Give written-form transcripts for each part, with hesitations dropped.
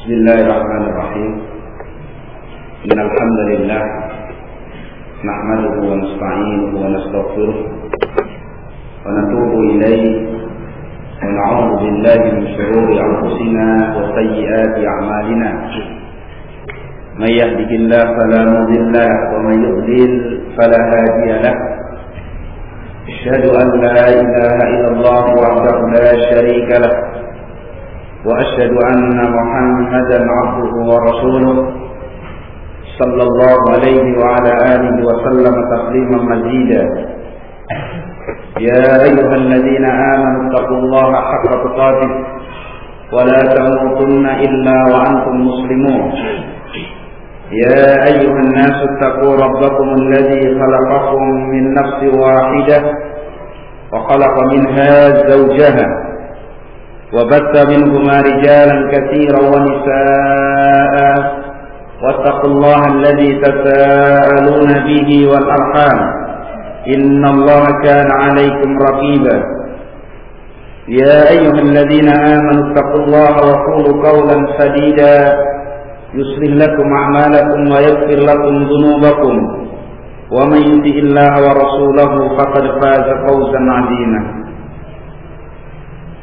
Bismillahirrahmanirrahim. Innal hamdalillah nahmaduhu wa nasta'inuhu wa nastaghfiruh wa natubu ilayhi wa na'udzu billahi min shururi anfusina wa sayyiati a'malina. May yahdihillahu fala mudilla lahu wa may yudlil fala hadiya lahu. Asyhadu an la ilaha illallah wahdahu la syarika lahu وأشهد أن محمدا عبده ورسوله صلى الله عليه وعلى آله وسلم تسليما مزيدا. يا أيها الذين آمنوا اتقوا الله حق تقاته ولا تموتن إلا وأنتم مسلمون. يا أيها الناس اتقوا ربكم الذي خلقكم من نفس واحدة وخلق منها زوجها وبث منهما رجالا كثيرا ونساء واتقوا الله الذي تساءلون به والأرحام إن الله كان عليكم رقيبا. يا أيها الذين آمنوا اتقوا الله وقولوا قولا سديدا يصلح لكم أعمالكم ويغفر لكم ذنوبكم ومن يطع الله ورسوله فقد فاز فوزا عظيما.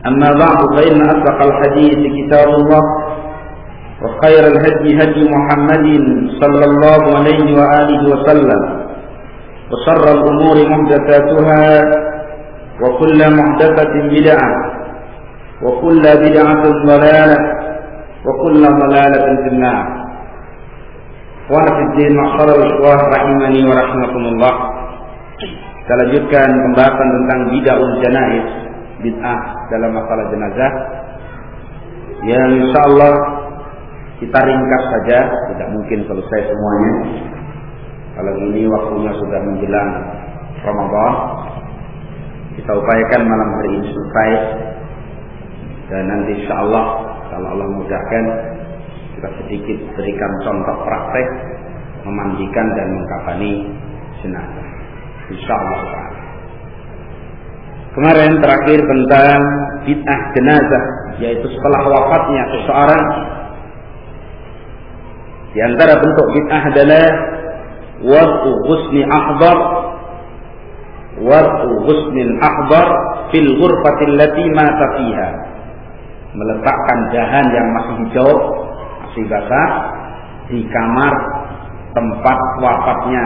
أما بعد فإن أصدق الحديث كتاب الله وخير الهدي هدي محمد صلى الله عليه وآله وسلم وشر الأمور محدثاتها وكل محدثة بدعة وكل بدعة ضلالة وكل ضلالة في النار. Ikhwan fillah ma'asyiral ikhwah rahimani wa rahimakumullah. Kita lanjutkan pembahasan tentang bid'ahul janaiz, bid'ah dalam masalah jenazah, yang insyaallah kita ringkas saja, tidak mungkin selesai semuanya. Kalau ini waktunya sudah menjelang Ramadan, kita upayakan malam hari ini selesai, dan nanti insyaallah kalau Allah mudahkan kita sedikit berikan contoh praktek memandikan dan mengkafani jenazah insyaallah. Kemarin terakhir tentang bid'ah jenazah, yaitu setelah wafatnya seseorang. Di antara bentuk bid'ah adalah wad'u ghusni akhdar fil ghurfati allati mata fiha. Meletakkan dahan yang masih hijau, masih basah di kamar tempat wafatnya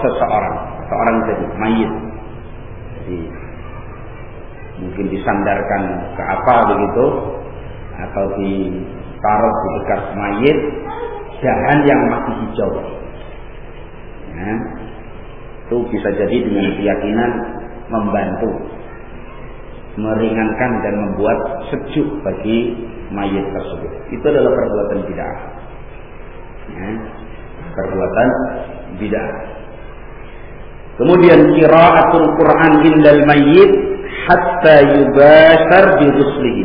seseorang jadi mayit. Jadi mungkin disandarkan ke apa begitu, atau ditaruh di dekat mayit dahan yang masih hijau. Nah, itu bisa jadi dengan keyakinan membantu, meringankan dan membuat sejuk bagi mayit tersebut. Itu adalah perbuatan bid'ah. Nah, perbuatan bid'ah. Kemudian qiraatul Quran indal mayyit hatta yubashar bi ghuslihi.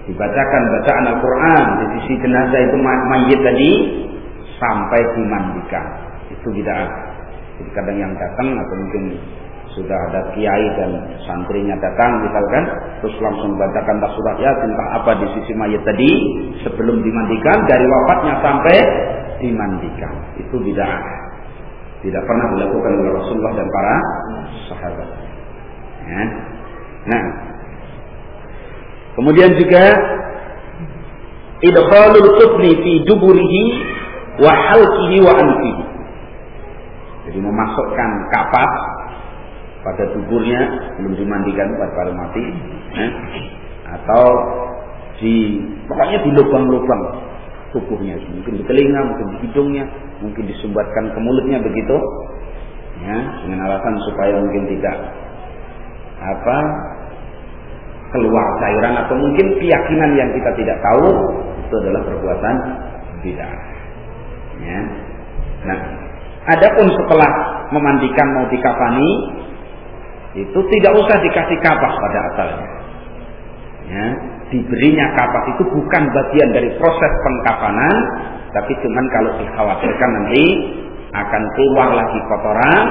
Dibacakan bacaan Al-Qur'an di sisi jenazah itu mayit tadi sampai dimandikan. Itu bid'ah. Jadi kadang yang datang atau mungkin sudah ada kiai dan santrinya datang misalkan, terus langsung bacakan surat Yasin entah apa di sisi mayit tadi sebelum dimandikan, dari wafatnya sampai dimandikan. Itu bid'ah. Tidak pernah dilakukan oleh Rasulullah dan para sahabat. Ya. Nah, kemudian juga idkhalul qutni fi duburihi wa halqihi wa anfihi. Jadi memasukkan kapas pada tuburnya belum dimandikan pada mati, atau pokoknya di lubang-lubang tubuhnya, mungkin di telinga, mungkin di hidungnya, mungkin disumbatkan ke mulutnya begitu, ya, dengan alasan supaya mungkin tidak keluar cairan, atau mungkin keyakinan yang kita tidak tahu. Itu adalah perbuatan bid'ah. Ya. Nah, adapun setelah memandikan mau dikafani, itu tidak usah dikasih kapas pada asalnya. Ya, diberinya kapas itu bukan bagian dari proses pengkafanan, tapi cuman kalau dikhawatirkan nanti akan keluar lagi kotoran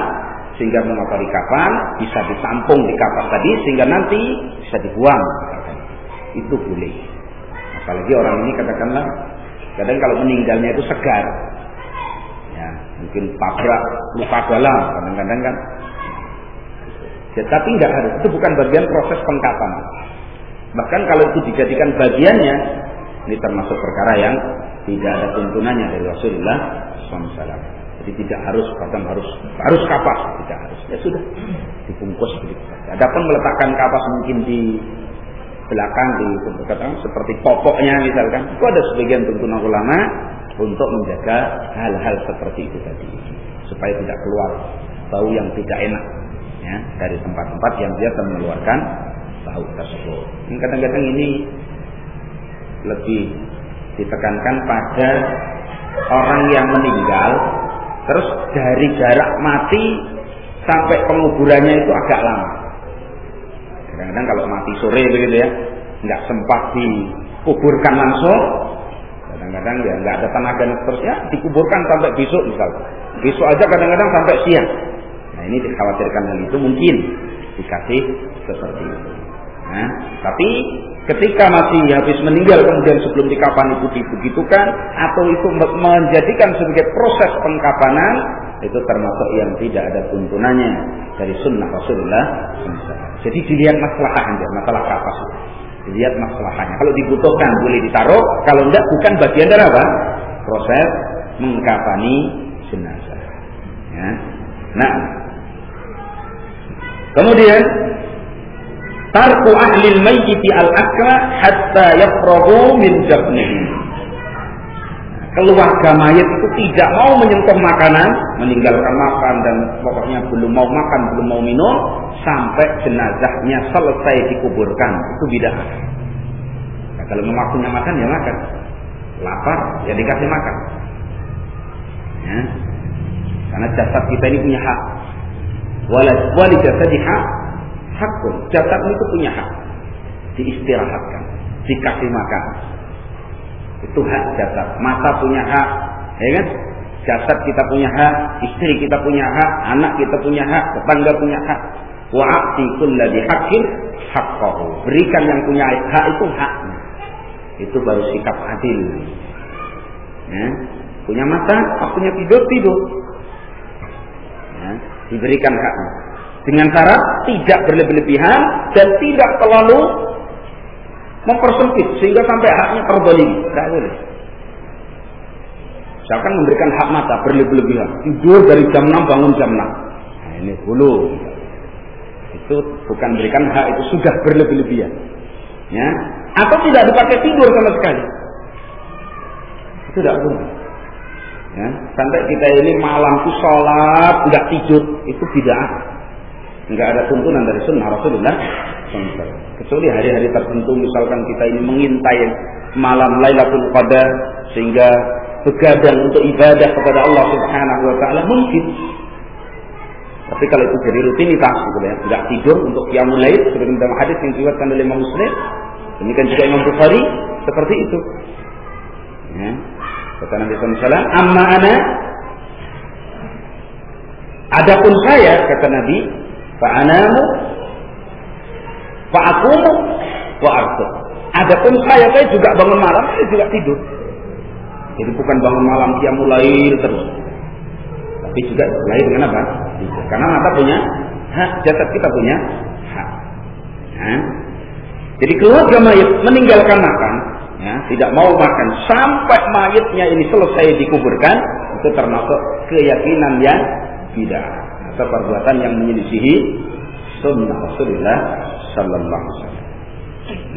sehingga mengotori kafan, bisa ditampung di kapas tadi sehingga nanti bisa dibuang. Itu boleh. Apalagi orang ini katakanlah kadang kalau meninggalnya itu segar, ya mungkin tabrak luka dalam kadang-kadang kan. Ya, tapi nggak harus, itu bukan bagian proses pengkapan. Bahkan kalau itu dijadikan bagiannya, ini termasuk perkara yang tidak ada tuntunannya dari Rasulullah SAW. Jadi tidak harus, kadang harus kapas, tidak harus. Ya sudah, dibungkus begitu saja. Adapun meletakkan kapas mungkin di belakang, di seperti popoknya misalkan, itu ada sebagian tuntunan ulama untuk menjaga hal-hal seperti itu tadi, supaya tidak keluar bau yang tidak enak, ya, dari tempat-tempat yang biasa mengeluarkan bau tersebut. Kadang-kadang ini lebih ditekankan pada orang yang meninggal, terus dari jarak mati sampai penguburannya itu agak lama. Kadang-kadang kalau mati sore begitu ya, nggak sempat dikuburkan langsung. Kadang-kadang ya nggak ada tenaga terusnya dikuburkan sampai besok misalnya. Besok aja kadang-kadang sampai siang. Nah ini dikhawatirkan hal itu mungkin dikasih seperti itu. Nah, tapi ketika masih habis meninggal kemudian sebelum dikapan itu dibegitukan atau itu menjadikan sebagai proses pengkapanan, itu termasuk yang tidak ada tuntunannya dari sunnah Rasulullah SAW. Jadi dilihat masalahnya, masalah kapas. Dilihat masalahnya. Kalau dibutuhkan boleh ditaruh, kalau enggak bukan bagian dari apa? Proses mengkafani jenazah. Ya. Nah, kemudian tarku ahlil mayyiti al-akra hatta yafrahu min jabnihi. Keluarga mayit itu tidak mau menyentuh makanan, meninggalkan makan dan pokoknya belum mau makan, belum mau minum sampai jenazahnya selesai dikuburkan. Itu bid'ah. Nah, kalau memang waktunya makan ya makan, lapar ya dikasih makan. Ya. Karena jasad kita ini punya hak. Wali jasadi hakun. Jasad itu punya hak. Diistirahatkan, dikasih makan. Itu hak jasad. Mata punya hak, ya kan? Jasad kita punya hak, istri kita punya hak, anak kita punya hak, tetangga punya hak. Wa a'ti kulli haqqin haqqahu. Berikan yang punya hak itu haknya. Itu baru sikap adil. Ya. Punya mata, waktunya tidur. Ya. Diberikan haknya. Dengan syarat tidak berlebihan dan tidak terlalu mempersempit sehingga sampai haknya terzalimi. Tidak boleh. Misalkan memberikan hak mata berlebihan, tidur dari jam 6 bangun jam 6. Nah, ini dulu. Itu bukan berikan hak, itu sudah berlebihan. Ya. Atau tidak dipakai tidur sama sekali. Itu tidak boleh. Ya. Sampai kita ini malam itu sholat tidak tidur, itu bid'ah. Enggak ada tuntunan dari sunnah Rasulullah SAW. Kecuali hari-hari tertentu, misalkan kita ini mengintai malam Lailatul Qadar sehingga begadang untuk ibadah kepada Allah Subhanahu wa taala mungkin. Tapi kalau itu jadi rutinitas gitu ya, tidak tidur untuk qiyamul lail seperti dalam hadis yang diriwayatkan oleh Imam Muslim, demikian juga Imam Bukhari, seperti itu. Ya. Kata Nabi SAW, amma ana, adapun saya, kata Nabi, fa'anamu fa'akumu wa'arqud. Adapun saya juga bangun malam, saya juga tidur. Jadi bukan bangun malam qiyamul lail terus, tapi juga lain dengan apa? Tidur. Karena mata punya hak, jasad kita punya hak. Nah, jadi keluarga mayit meninggalkan makan, ya, tidak mau makan sampai mayitnya ini selesai dikuburkan, itu termasuk keyakinan yang tidak atau perbuatan yang menyelisihi sunnah Rasulullah Sallallahu Alaihi Wasallam.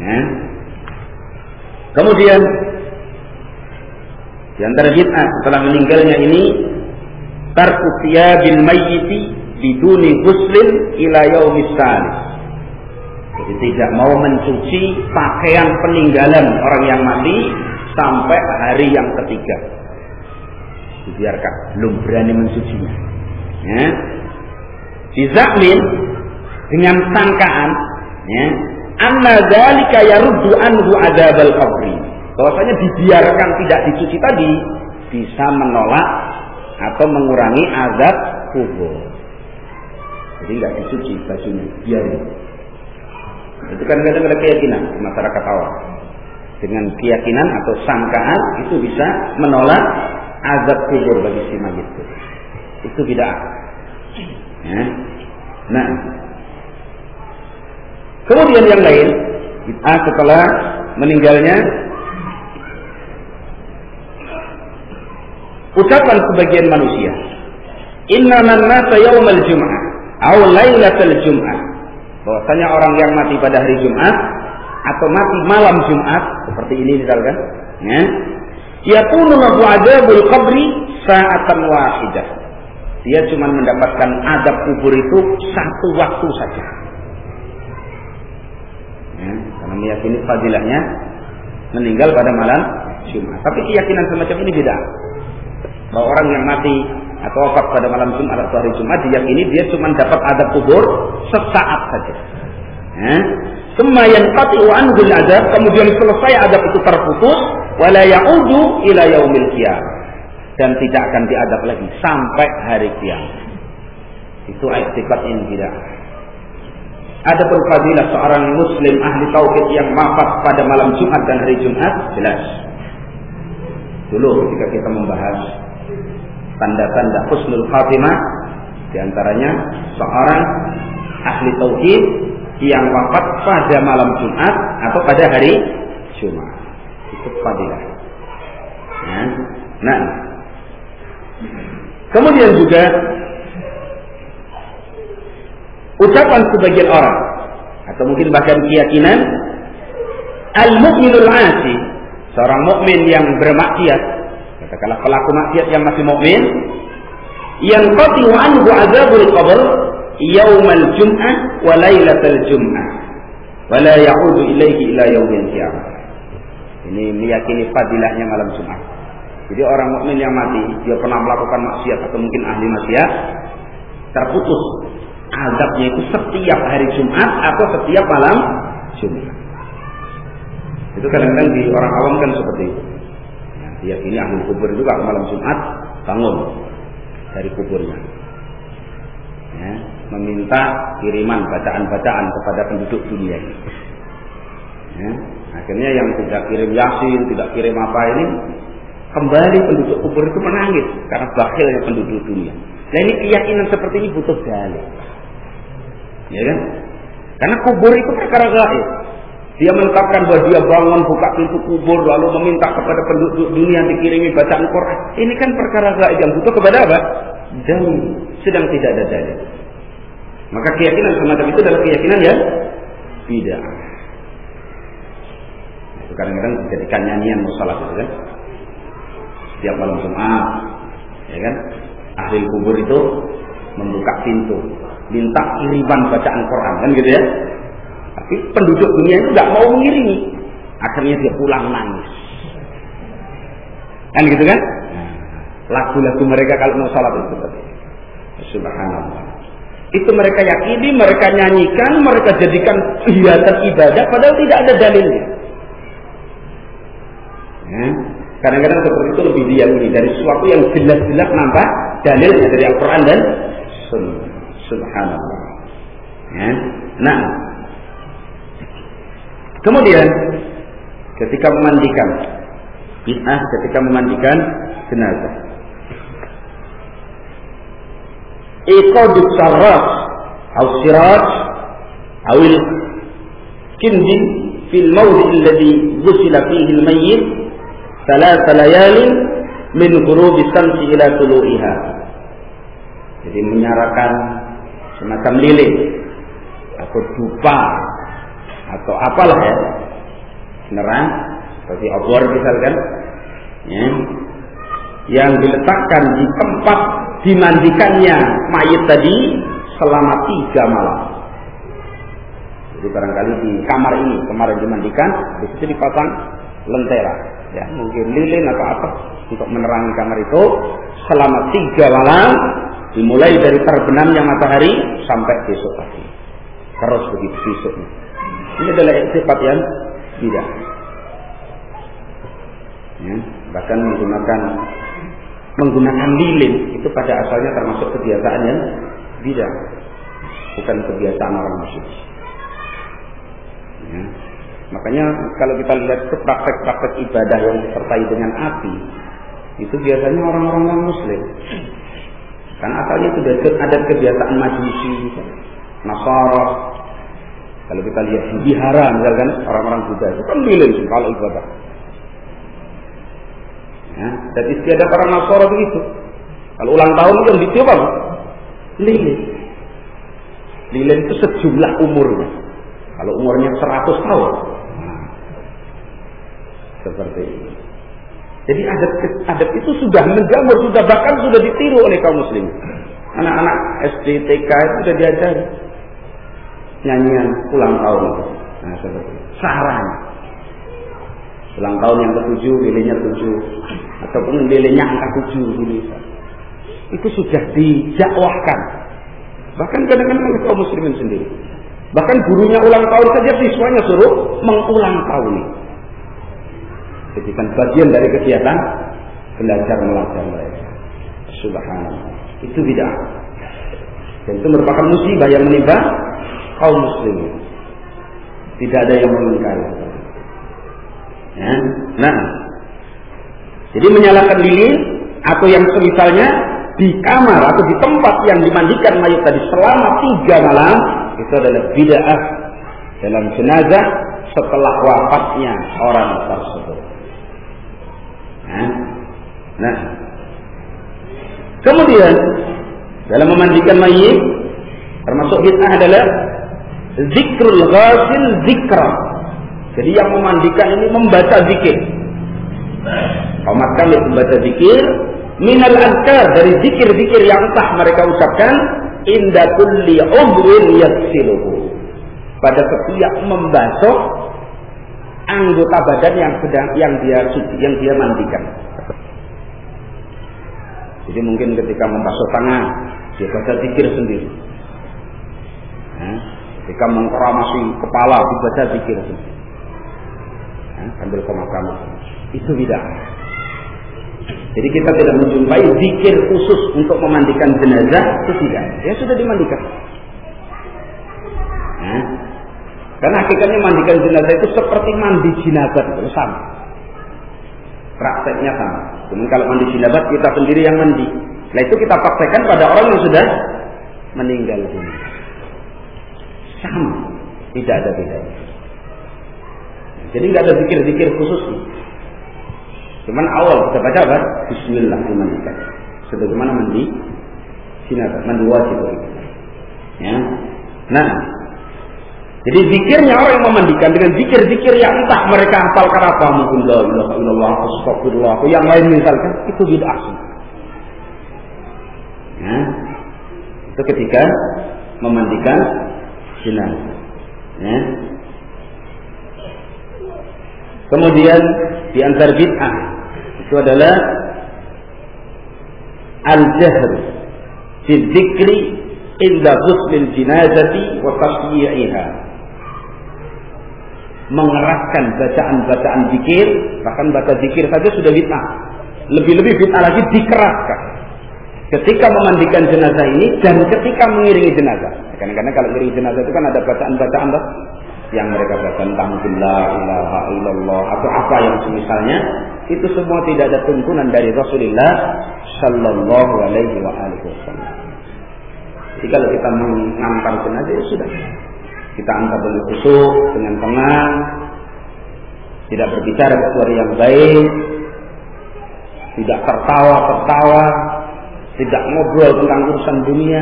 Nah, kemudian di antara bid'ah setelah meninggalnya ini tarku thiyabil mayyiti biduni ghuslin ila yaumis salis. Jadi tidak mau mencuci pakaian peninggalan orang yang mati sampai hari yang ketiga. Dibiarkan, belum berani mencucinya. Ya. Dizakmin dengan sangkaan, ya, anna dzalika yaruddu anhu adzabal qabri. Bahwasanya dibiarkan tidak dicuci tadi bisa menolak atau mengurangi azab kubur. Jadi nggak dicuci bajunya, biarin. Itu kan kadang-kadang ada keyakinan di masyarakat awam. dengan keyakinan atau sangkaan itu bisa menolak azab kubur bagi si mayit itu bid'ah. Ya. Nah, kemudian yang lain bid'ah setelah meninggalnya, ucapan sebagian manusia, innaman mata yaumal jum'ah aw lailatal jum'ah, bahwasanya orang yang mati pada hari Jumat atau mati malam Jumat seperti ini misalkan, ya, yakunu lahu adzabul qabri sa'atan wahidah, dia cuma mendapatkan adab kubur itu satu waktu saja, ya, karena meyakini fadilahnya meninggal pada malam Jumat. Tapi keyakinan semacam ini beda, bahwa orang yang mati atau wafat pada malam Jumat atau hari Jumat diyakini dia cuma dapat adab kubur sesaat saja. Semua yang qati'u anhul adab, kemudian selesai adab itu terputus, wala ya'udu ila yaumil qiyamah, dan tidak akan diadab lagi sampai hari kiamat. Itu i'tiqad yang tidak. Ada fadilah seorang muslim ahli tauhid yang wafat pada malam Jumat dan hari Jumat, jelas. Dulu ketika kita membahas tanda-tanda husnul khatimah, diantaranya seorang ahli tauhid yang wafat pada malam Jumat atau pada hari Jumat, itu fadilah. Nah, kemudian juga ucapan sebagian orang atau mungkin bahkan keyakinan al-mu'minul 'asi, seorang mukmin yang bermaksiat, katakanlah pelaku maksiat yang masih mukmin, yang qati'u anhu adzabul qabr yaumal jum'ah wa lailatal jum'ah wa la ya'udu ilaihi ila yaumil qiyamah. Ini meyakini fadilahnya malam Jumat. Jadi orang mukmin yang mati dia pernah melakukan maksiat atau mungkin ahli maksiat, terputus azabnya itu setiap hari Jumat atau setiap malam Jumat. Itu kadang-kadang di orang awam kan seperti itu. Diyakini ahli kubur itu kalau malam Jumat bangun dari kuburnya, ya, meminta kiriman bacaan-bacaan kepada penduduk dunia ini. Ya, akhirnya yang tidak kirim Yasin, tidak kirim apa ini, kembali penduduk kubur itu menangis karena bakhilnya penduduk dunia. Nah ini keyakinan seperti ini butuh dalil, ya kan? Karena kubur itu perkara gaib. Dia menetapkan bahwa dia bangun buka pintu kubur lalu meminta kepada penduduk dunia dikirimi bacaan Quran. Ini kan perkara gaib yang butuh kepada apa? Dalil. Sedang tidak ada dalil. Maka keyakinan semacam itu adalah keyakinan yang bid'ah. Itu kadang-kadang dijadikan nyanyian musalah itu kan. Setiap malam Jumat, ya kan? Ahli kubur itu membuka pintu, minta kiriman bacaan Quran kan gitu ya. Tapi penduduk dunia itu nggak mau mengirimi, akhirnya dia pulang nangis, kan gitu kan? Lagu-lagu mereka kalau mau salat itu seperti subhanallah. Itu mereka yakini, mereka nyanyikan, mereka jadikan hiasan ibadah, padahal tidak ada dalilnya. Kadang-kadang seperti itu lebih diyakini dari sesuatu yang jelas-jelas nampak dalilnya dari Al-Quran dan Sunnah. Subhanallah. Nah, kemudian ketika memandikan bid'ah, ketika memandikan jenazah, iqadus sarras atau siraj atau kindin fil mawdi' alladhi ghusila fihi al-mayyit thalath layalin min ghurubi syamsi ila tulu'iha. Jadi menyalakan semacam lilin atau dupa atau apalah ya, penerang seperti obor misalkan, ya, yang diletakkan di tempat dimandikannya mayit tadi selama 3 malam. Jadi barangkali di kamar ini kemarin dimandikan, di situ dipasang lentera, ya mungkin lilin atau apa untuk menerangi kamar itu selama 3 malam, dimulai dari terbenamnya matahari sampai besok pagi, terus begitu besoknya. Ini adalah sifat yang tidak, ya, bahkan menggunakan lilin itu pada asalnya termasuk kebiasaan yang tidak, bukan kebiasaan orang musyrik. Ya. Makanya kalau kita lihat praktek-praktek ibadah yang disertai dengan api, itu biasanya orang-orang non Muslim. Karena asalnya itu ada kebiasaan Majusi, Nasara. Kalau kita lihat di Bihara, misalkan orang-orang Buddha itu kan lilin kalau ibadah. Ya, dan istiadat orang Nasara begitu. Kalau ulang tahun yang ditiup apa? Lilin. Lilin itu sejumlah umurnya. Kalau umurnya 100 tahun. Nah, seperti ini. Jadi adat itu sudah menjamur, bahkan sudah ditiru oleh kaum muslim. Anak-anak SD, TK itu sudah diajari nyanyian ulang tahun. Nah, seperti itu. Saranya. Ulang tahun yang ke-7, lilinnya 7. Ataupun lilinnya angka 7 gitu. Itu sudah didakwahkan. Bahkan kadang-kadang oleh kaum muslimin sendiri. Bahkan gurunya ulang tahun saja siswanya suruh mengulang tahun. Jadi kan bagian dari kegiatan belajar mengajar mereka. Subhanallah. Itu bid'ah. Dan itu merupakan musibah yang menimpa kaum muslimin. Tidak ada yang mengingkari. Ya. Nah, jadi menyalakan lilin atau yang semisalnya di kamar atau di tempat yang dimandikan mayat tadi selama 3 malam, itu adalah bid'ah dalam jenazah setelah wafatnya orang tersebut. Nah, kemudian dalam memandikan mayit termasuk bid'ah adalah zikrul ghasil zikra. Jadi yang memandikan ini membaca zikir. Umat kami membaca zikir minal azkar, dari zikir-zikir yang entah mereka ucapkan inda kulli udwin yaksiluhu, pada setiap membasuh anggota badan yang dia mandikan. Jadi mungkin ketika membasuh tangan dia baca zikir sendiri. Ketika mengkeramasi kepala dibaca zikir sendiri. Sambil kemas-kemas. Itu bid'ah. Jadi kita tidak menjumpai zikir khusus untuk memandikan jenazah, itu tidak. Ya sudah dimandikan. Karena hakikatnya mandikan jenazah itu seperti mandi jinabat, itu sama. Prakteknya sama. Cuman kalau mandi jinabat kita sendiri yang mandi. Nah itu kita praktekkan pada orang yang sudah meninggal dunia. Sama, tidak ada bedanya. Jadi nggak ada zikir-zikir khusus. Cuman awal kita baca apa? Bismillah dimandikan. Sebagaimana mandi jenazah, mandi wajib. Ya. Nah, jadi zikirnya orang yang memandikan dengan zikir-zikir yang entah mereka hafalkan apa, mungkin la ilaha illallah, astagfirullah, atau yang lain misalkan, itu bid'ah. Ya. Itu ketika memandikan jenazah. Ya. Kemudian di antara bid'ah itu adalah al-jahr fi dzikri inda ghuslil jinazati wa tasyi'iha. Mengeraskan bacaan-bacaan zikir, bahkan baca zikir saja sudah bid'ah. Lebih-lebih bid'ah lagi dikeraskan ketika memandikan jenazah ini dan ketika mengiringi jenazah. Kadang-kadang kalau mengiringi jenazah itu kan ada bacaan-bacaan yang mereka baca, entah mungkin la ilaha illallah atau apa yang semisalnya, itu semua tidak ada tuntunan dari Rasulullah sallallahu alaihi wasallam. Jadi kalau kita mengantar jenazah ya sudah, kita angkat dengan khusyuk, dengan tenang, tidak berbicara sesuatu yang baik, tidak tertawa, tidak ngobrol tentang urusan dunia.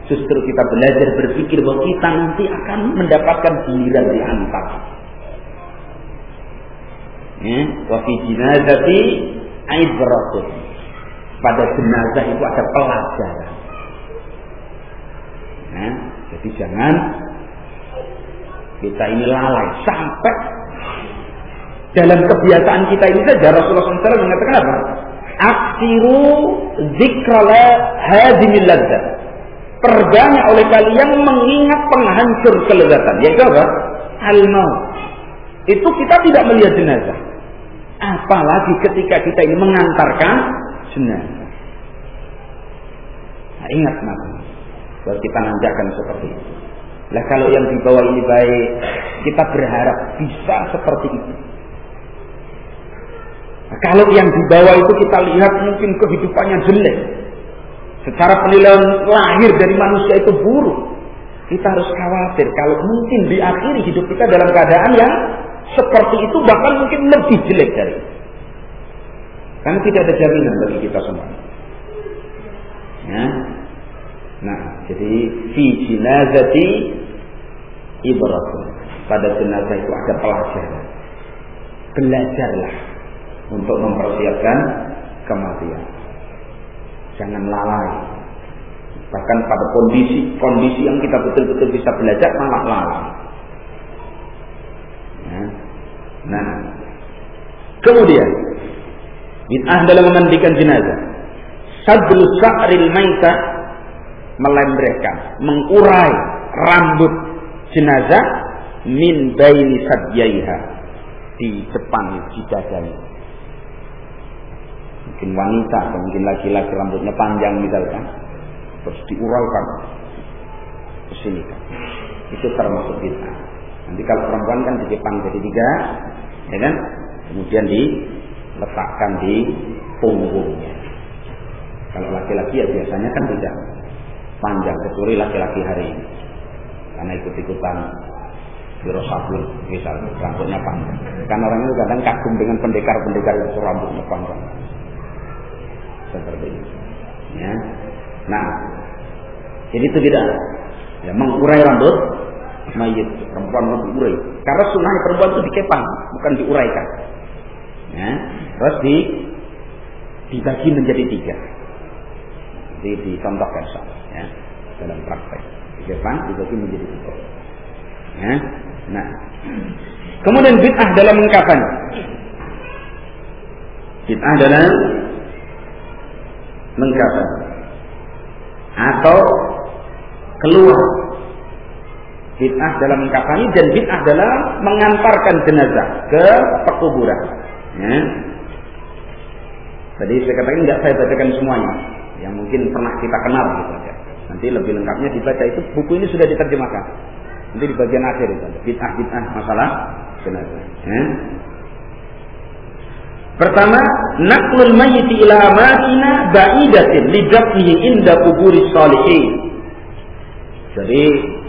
Justru kita belajar berpikir bahwa kita nanti akan mendapatkan giliran diantar. Wa fi jinazati ibratun. Pada jenazah itu ada pelajaran. Jadi jangan kita ini lalai sampai dalam kebiasaan kita ini saja. Rasulullah SAW mengatakan apa? Aksiru zikrala hadimil ladzat. Perbanyak oleh kalian mengingat penghancur kelezatan, yaitu apa? Al-maut. Itu kita tidak melihat jenazah. Apalagi ketika kita ini mengantarkan jenazah. Nah, ingat Nabi bahwa kita nanti akan seperti itu. Lah kalau yang dibawa ini baik, kita berharap bisa seperti itu. Nah, kalau yang dibawa itu kita lihat mungkin kehidupannya jelek, secara penilaian lahir dari manusia itu buruk, kita harus khawatir kalau mungkin di akhir hidup kita dalam keadaan yang seperti itu, bahkan mungkin lebih jelek dari itu. Karena tidak ada jaminan bagi kita semua. Ya. Nah, jadi fi jinazati ibratun. Pada jenazah itu ada pelajaran. Belajarlah untuk mempersiapkan kematian. Jangan lalai. Bahkan pada kondisi yang kita betul-betul bisa belajar malah lalai. Ya. Nah, kemudian bid'ah dalam memandikan jenazah. Sadlu sa'ril maita, melembrehkan, mengurai rambut jenazah min baini sadyaiha, di depan dadanya. Mungkin wanita atau mungkin laki-laki rambutnya panjang misalkan, terus diuraikan ke sini kan. Itu termasuk bid'ah. Nanti kalau perempuan kan dijepang jadi 3, ya kan? Kemudian diletakkan di punggungnya. Kalau laki-laki ya biasanya kan tidak panjang, kecuali laki-laki hari ini, karena ikut-ikutan birosabun misalnya, rambutnya panjang. Karena orang itu kadang kagum dengan pendekar-pendekar itu rambutnya panjang. Seperti itu. Ya. Nah, jadi itu tidak, ya, mengurai rambut mayit, perempuan mengurai. Karena sunnah perempuan itu dikepang, bukan diuraikan. Ya. Terus dibagi menjadi 3. Jadi dicontohkan ya, dalam praktek. Dikepang dibagi menjadi 3. Ya. Nah, kemudian bid'ah dalam mengkafan. Bid'ah dalam mengkafan atau keluar. Bid'ah dalam mengkafani dan bid'ah dalam mengantarkan jenazah ke pekuburan. Ya. Tadi saya katakan tidak saya bacakan semuanya, yang mungkin pernah kita kenal gitu aja. Nanti lebih lengkapnya dibaca, itu buku ini sudah diterjemahkan. Nanti di bagian akhir itu bid'ah masalah jenazah. Ya. Pertama, naqlul mayyiti ila amatina ba'idatin lidafnihi inda quburis shalihin. Jadi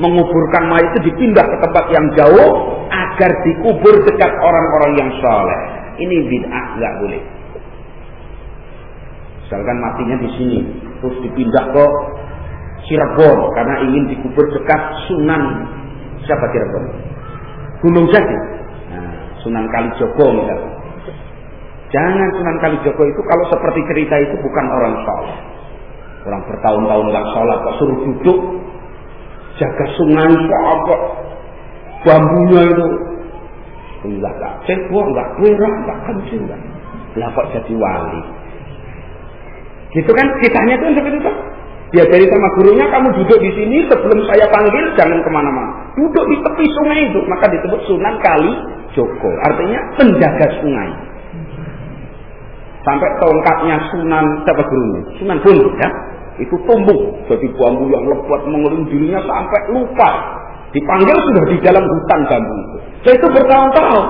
menguburkan mayit itu dipindah ke tempat yang jauh agar dikubur dekat orang-orang yang saleh. Ini bid'ah, enggak boleh. Misalkan matinya di sini, terus dipindah ke Cirebon karena ingin dikubur dekat Sunan siapa Cirebon? Gunung Jati. Nah, Sunan Kalijogo misalnya. Jangan. Sunan Kalijogo itu kalau seperti cerita itu bukan orang saleh. Orang bertahun-tahun nggak sholat kok suruh duduk jaga sungai kok bambunya itu enggak cebok, enggak kuirah, enggak kencing, enggak. Lah kok jadi wali? Gitu kan kitanya itu seperti itu. Diajari sama gurunya, kamu duduk di sini sebelum saya panggil, jangan kemana-mana. Duduk di tepi sungai itu, maka disebut Sunan Kalijogo. Artinya penjaga sungai. Sampai tongkatnya Sunan siapa gurunya? Sunan Bonang ya. Itu tumbuh jadi bambu yang lebat mengelung dirinya sampai lupa. Dipanggil sudah di dalam hutan bambu itu. Saya itu bertahun-tahun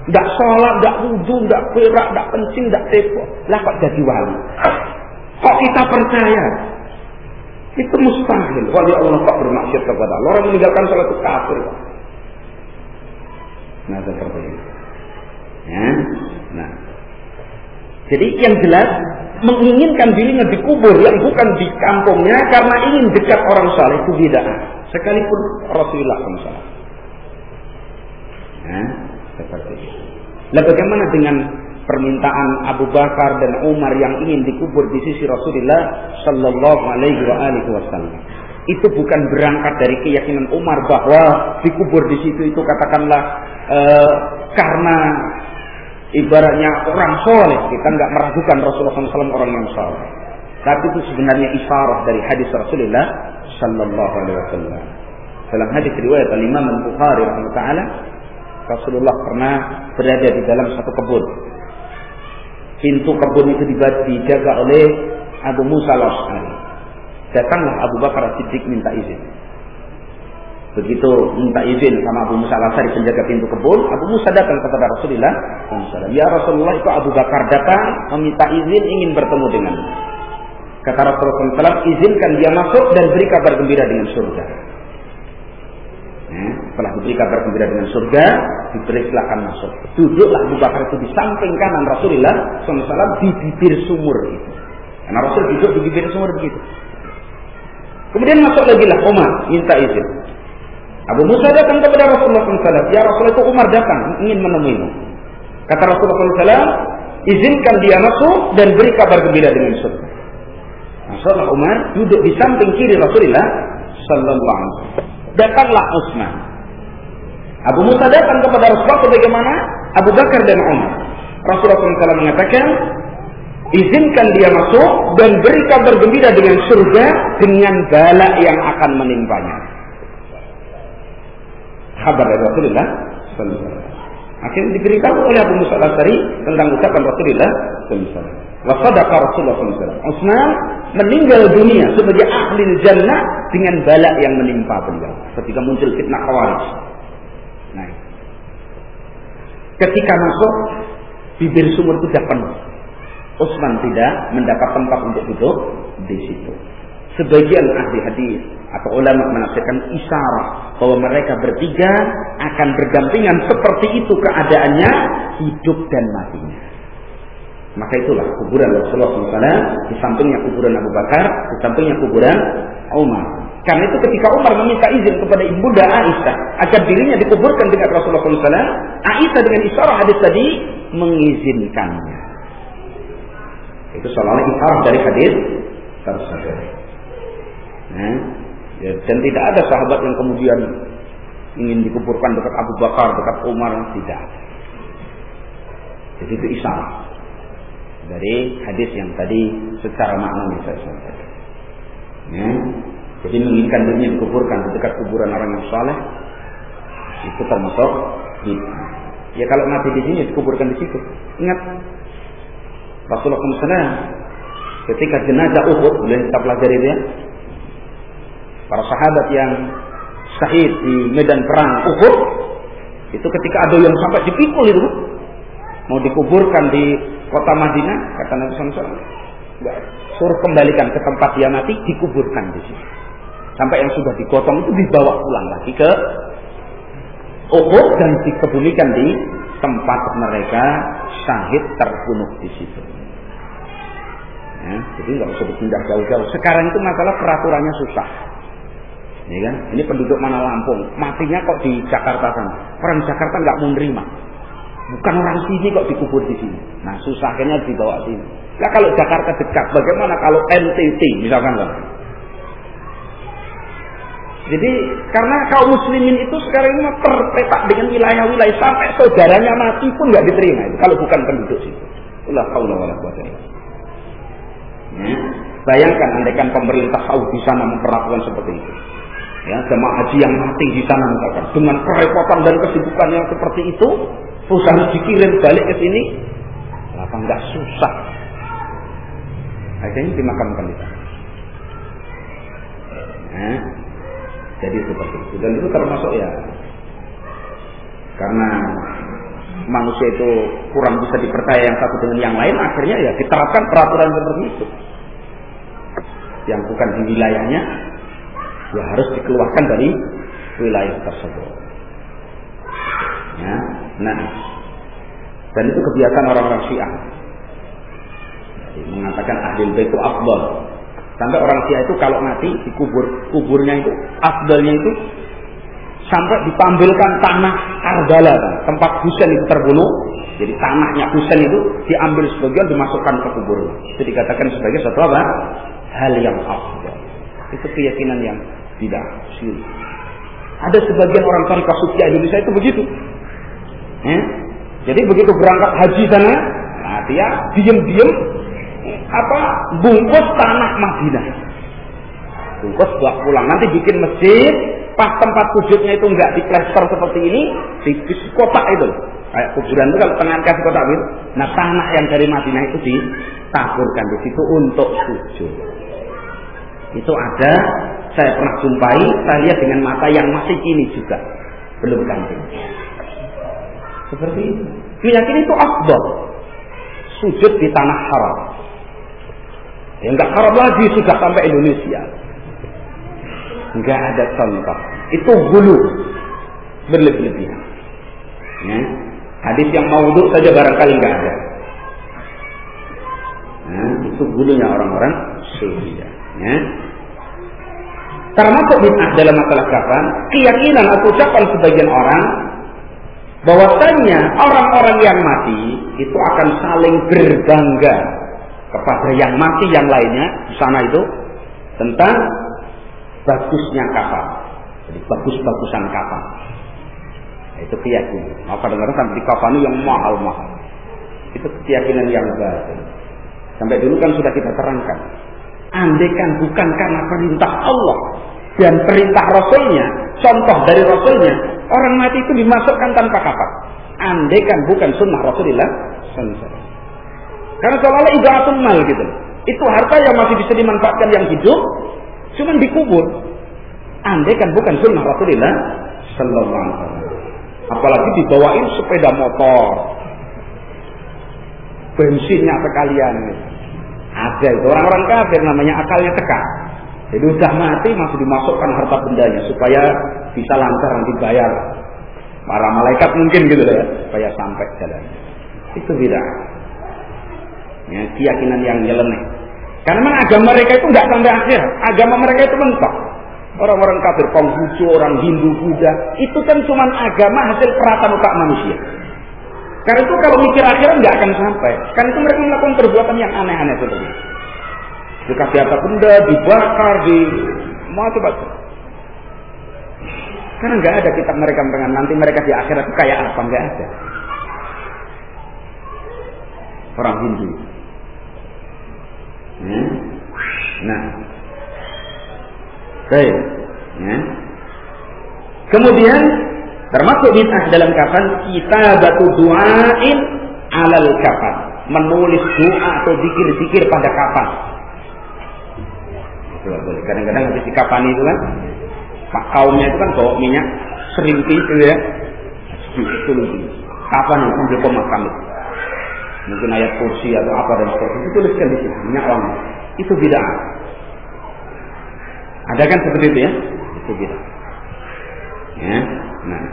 tidak sholat, tidak wudhu, tidak perak, tidak kencing, tidak tepok. Lah kok jadi wali? Kok kita percaya? Itu mustahil. Wali Allah kok bermaksiat kepada Allah. Orang meninggalkan sholat itu kafir. Nah seperti itu. Ya. Nah. Jadi yang jelas menginginkan dirinya dikubur yang bukan di kampungnya karena ingin dekat orang saleh itu bid'ah. Sekalipun Rasulullah SAW. Nah, seperti itu. Lah bagaimana dengan permintaan Abu Bakar dan Umar yang ingin dikubur di sisi Rasulullah Sallallahu Alaihi Wasallam? Itu bukan berangkat dari keyakinan Umar bahwa dikubur di situ itu katakanlah karena ibaratnya orang soleh, kita nggak meragukan Rasulullah SAW orang yang soleh. Tapi itu sebenarnya isyarat dari hadis Rasulullah Sallallahu Alaihi Wasallam. Dalam hadis riwayat Imam Al-Bukhari rahimahullah, Rasulullah pernah berada di dalam satu kebun. Pintu kebun itu dijaga oleh Abu Musa Al-Asy'ari. Datanglah Abu Bakar As-Siddiq minta izin. begitu minta izin sama Abu Musa Al-Asy'ari penjaga pintu kebun, Abu Musa datang kepada Rasulullah SAW. Ya Rasulullah, itu Abu Bakar datang meminta izin ingin bertemu denganmu. Kata Rasulullah SAW, izinkan dia masuk dan beri kabar gembira dengan surga. Setelah diberi kabar gembira dengan surga, diberi silakan masuk. Duduklah Abu Bakar itu di samping kanan Rasulullah SAW di bibir sumur itu. Karena Rasul duduk di bibir sumur begitu. Kemudian masuk lagi lah Umar minta izin. Abu Musa datang kepada Rasulullah SAW. Ya Rasulullah, itu Umar datang ingin menemuimu. Kata Rasulullah SAW, izinkan dia masuk dan beri kabar gembira dengan surga. Masuklah Umar duduk di samping kiri Rasulullah Sallallahu Alaihi Wasallam. Datanglah Utsman. Abu Musa datang kepada Rasulullah sebagaimana Abu Bakar dan Umar. Rasulullah SAW mengatakan, izinkan dia masuk dan beri kabar gembira dengan surga dengan bala yang akan menimpanya. Kabar dari Rasulullah SAW. Akhirnya diberitahu oleh Abu Musa Al-Asy'ari tentang ucapan Rasulullah SAW. Wasadaqa Rasulullah SAW. Utsman meninggal dunia sebagai ahli jannah dengan bala yang menimpa beliau ketika muncul fitnah Khawarij. Nah, ketika masuk bibir sumur itu sudah penuh. Utsman tidak mendapat tempat untuk duduk di situ. Sebagian ahli hadis atau ulama menafsirkan isyarah bahwa mereka bertiga akan berdampingan seperti itu keadaannya hidup dan matinya. Maka itulah kuburan Rasulullah SAW, di sampingnya kuburan Abu Bakar, di sampingnya kuburan Umar. Karena itu ketika Umar meminta izin kepada ibunda Aisyah agar dirinya dikuburkan dengan Rasulullah SAW, Aisyah dengan isyarah hadis tadi mengizinkannya. Itu seolah-olah isyarah dari hadis tersebut. Nah, ya, dan tidak ada sahabat yang kemudian ingin dikuburkan dekat Abu Bakar, dekat Umar, tidak. Jadi itu isyarah dari hadis yang tadi secara makna saya sampaikan. Ya, jadi menginginkan dirinya dikuburkan di dekat kuburan orang yang saleh itu termasuk bid'ah. Ya kalau mati di sini dikuburkan di situ. Ingat Rasulullah SAW ketika jenazah Uhud, boleh kita pelajari dia. Para sahabat yang syahid di medan perang Uhud itu ketika ada yang sampai dipikul itu mau dikuburkan di kota Madinah, kata Nabi SAW, suruh kembalikan ke tempat dia mati, dikuburkan di sini. Sampai yang sudah digotong itu dibawa pulang lagi ke Uhud dan dikebumikan di tempat mereka syahid terbunuh di situ. Ya, jadi nggak usah berpindah jauh-jauh. Sekarang itu masalah peraturannya susah. Ya kan? Ini penduduk mana Lampung, matinya kok di Jakarta sana. Orang Jakarta nggak mau nerima. Bukan orang sini kok dikubur di sini. Nah, susahnya dibawa sini. Nah, kalau Jakarta dekat, bagaimana kalau NTT misalkan kan? Jadi karena kaum muslimin itu sekarang ini terpetak dengan wilayah-wilayah sampai saudaranya mati pun nggak diterima itu kalau bukan penduduk situ. La haula wala quwwata illa billah. Bayangkan andaikan pemerintah Saudi sana memperlakukan seperti itu. Ya, jemaah haji yang mati di sana misalkan dengan kerepotan dan kesibukan yang seperti itu, terus harus dikirim balik ke sini, apa enggak susah? Akhirnya dimakamkan di sana. Nah, jadi seperti itu. Dan itu termasuk ya, karena manusia itu kurang bisa dipercaya yang satu dengan yang lain, akhirnya ya diterapkan peraturan seperti itu. Yang bukan di wilayahnya, ya harus dikeluarkan dari wilayah tersebut. Ya, nah, dan itu kebiasaan orang-orang Syiah. Jadi, mengatakan ahlul bait itu afdal. Sampai orang Syiah itu kalau mati dikubur, kuburnya itu afdalnya itu sampai ditampilkan tanah Karbala, tempat Husain itu terbunuh. Jadi tanahnya Husain itu diambil sebagian dimasukkan ke kubur. Itu dikatakan sebagai suatu apa? Hal yang afdal. Itu keyakinan yang tidak syirik. Ada sebagian orang Tariqah Sufiah Indonesia itu begitu. Jadi begitu berangkat haji sana, nah dia diam-diam bungkus tanah Madinah. Bungkus bawa pulang. Nanti bikin masjid, pas tempat sujudnya itu enggak diplester seperti ini, di kotak itu. Kayak kuburan itu kalau tengah kasih kotak itu. Nah tanah yang dari Madinah itu ditaburkan di situ untuk sujud. Itu ada saya pernah jumpai, saya lihat dengan mata yang masih kini juga belum ganti. Seperti itu. Meyakini itu afdal. Sujud di tanah haram. Ya enggak haram lagi sudah sampai Indonesia. Enggak ada contoh. Itu hulu. Berlebih-lebihan. Ya. Hadis yang maudhu saja barangkali enggak ada. Nah, itu hulunya orang-orang Sufi. Ya. Termasuk bid'ah dalam masalah kafan, keyakinan atau ucapan sebagian orang bahwasanya orang-orang yang mati itu akan saling berbangga kepada yang mati yang lainnya di sana itu tentang bagusnya kafan. Jadi bagus-bagusan kafan. Itu keyakinan. Maka kadang-kadang sampai di kafan yang mahal-mahal. Itu keyakinan yang batil. Sampai dulu kan sudah kita terangkan. Andaikan bukan karena perintah Allah dan perintah Rasulnya, contoh dari Rasulnya, orang mati itu dimasukkan tanpa kafan. Andaikan bukan sunnah Rasulullah SAW. Karena seolah-olah idaatul mal gitu. Itu harta yang masih bisa dimanfaatkan yang hidup, cuma dikubur. Andaikan bukan sunnah Rasulullah SAW. Apalagi dibawain sepeda motor, bensinnya sekalian. Ada itu orang-orang kafir namanya akalnya tekak. Jadi sudah mati masih dimasukkan harta bendanya supaya bisa lancar nanti bayar para malaikat mungkin gitu ya, supaya sampai jalan. Itu beda. Ya, keyakinan yang nyeleneh. Karena agama mereka itu nggak sampai akhir. Agama mereka itu mentok. Orang-orang kafir, Konghucu, orang Hindu, Buddha, itu kan cuma agama hasil pratamuka manusia. Karena itu kalau mikir akhirat nggak akan sampai. Karena itu mereka melakukan perbuatan yang aneh-aneh seperti itu. Dikasih harta benda, dibakar, macam-macam. Karena nggak ada kitab mereka dengan nanti mereka di akhirat itu kayak apa, nggak ada. Orang Hindu. Nah, baik. Ya. Kemudian termasuk bid'ah dalam kafan kitabatu du'ain alal kafan, menulis doa atau zikir-zikir pada kafan. Itu boleh. Kadang-kadang habis di kafan itu kan, pak kaumnya itu kan bawa minyak serimpi itu ya, itu kafan itu sambil pemakam itu. Mungkin ayat kursi atau apa dan sebagainya itu tuliskan di situ minyak wangi. Itu bid'ah. Ada kan seperti itu ya? Itu bid'ah. Ya. Nah.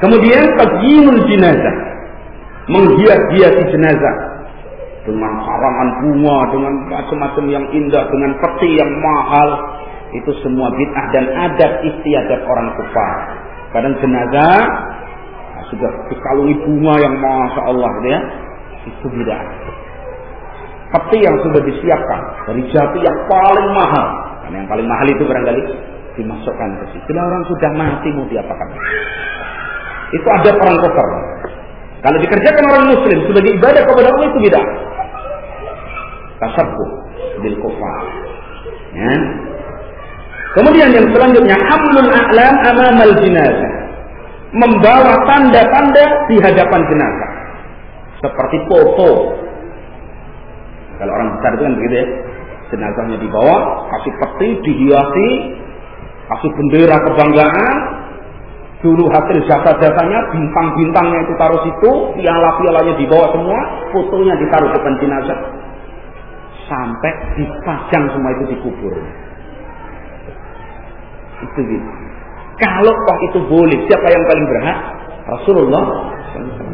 Kemudian tazyinul jenazah, menghias-hiasi jenazah dengan karangan bunga, dengan macam-macam yang indah, dengan peti yang mahal, itu semua bid'ah dan adat istiadat orang kufar. Kadang jenazah sudah dikalungi bunga yang masya Allah, ya, itu bid'ah. Peti yang sudah disiapkan dari jati yang paling mahal, karena yang paling mahal itu barangkali dimasukkan ke situ. Bila orang sudah mati mau diapakan? Itu ada orang kafir. Kalau dikerjakan orang muslim sebagai ibadah kepada Allah itu bid'ah. Tasabbuh bil kufar. Ya. Kemudian yang selanjutnya hamlul a'lam amamal jenazah. Membawa tanda-tanda di hadapan jenazah. Seperti foto. Kalau orang besar itu kan begitu ya. Jenazahnya dibawa, kasih peti, dihiasi, kasih bendera kebanggaan. Dulu hasil jasa-jasanya, bintang-bintangnya itu taruh situ, piala-pialanya dibawa semua, fotonya ditaruh depan jenazah, sampai dipajang semua itu di kubur. Itu gitu. Kalau toh itu boleh, siapa yang paling berhak? Rasulullah.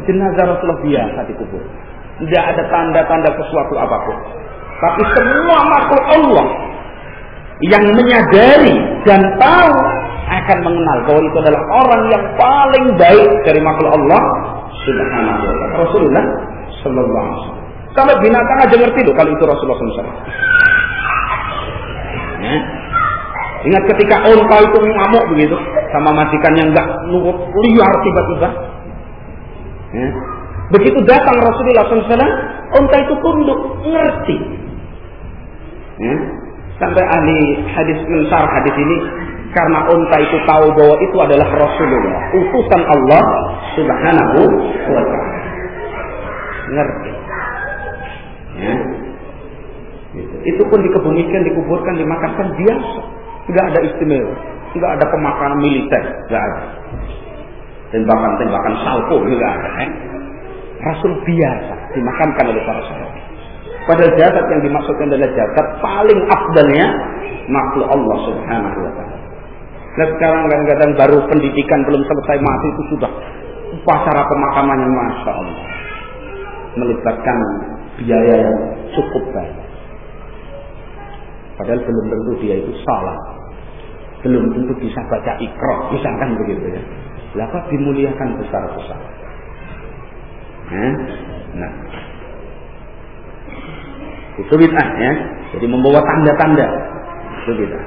Jenazah Rasulullah biasa dikubur. Tidak ada tanda-tanda sesuatu apapun. Tapi semua makhluk Allah yang menyadari dan tahu akan mengenal bahwa itu adalah orang yang paling baik dari makhluk Allah Subhanahu wa ta'ala. Rasulullah sallallahu alaihi wasallam. Sampai binatang aja ngerti loh kalau itu Rasulullah sallallahu alaihi wasallam. Ya. Ingat ketika unta itu ngamuk begitu sama majikannya enggak nurut, liar tiba-tiba. Ya. Begitu datang Rasulullah SAW, unta itu tunduk, ngerti. Ya. Sampai ahli hadis mensar hadis ini, karena unta itu tahu bahwa itu adalah Rasulullah, utusan Allah Subhanahu wa ta'ala. Ngerti. Ya. Itu pun dikebumikan, dikuburkan, dimakamkan biasa. Nggak ada istimewa, nggak ada pemakanan militer, nggak ada. Tembakan-tembakan salpo nggak ada. Rasul biasa dimakamkan oleh para sahabat. Padahal jasad yang dimaksudkan adalah jasad paling afdalnya makhluk Allah Subhanahu wa taala. Nah sekarang kadang-kadang baru pendidikan belum selesai mati itu sudah upacara pemakamannya, masya Allah, melibatkan biaya yang cukup banyak. Padahal belum tentu dia itu salah, belum tentu bisa baca Iqra, misalkan begitu ya. Lalu dimuliakan besar-besar. Nah, itu bid'ah ya. Jadi membawa tanda-tanda itu bid'ah.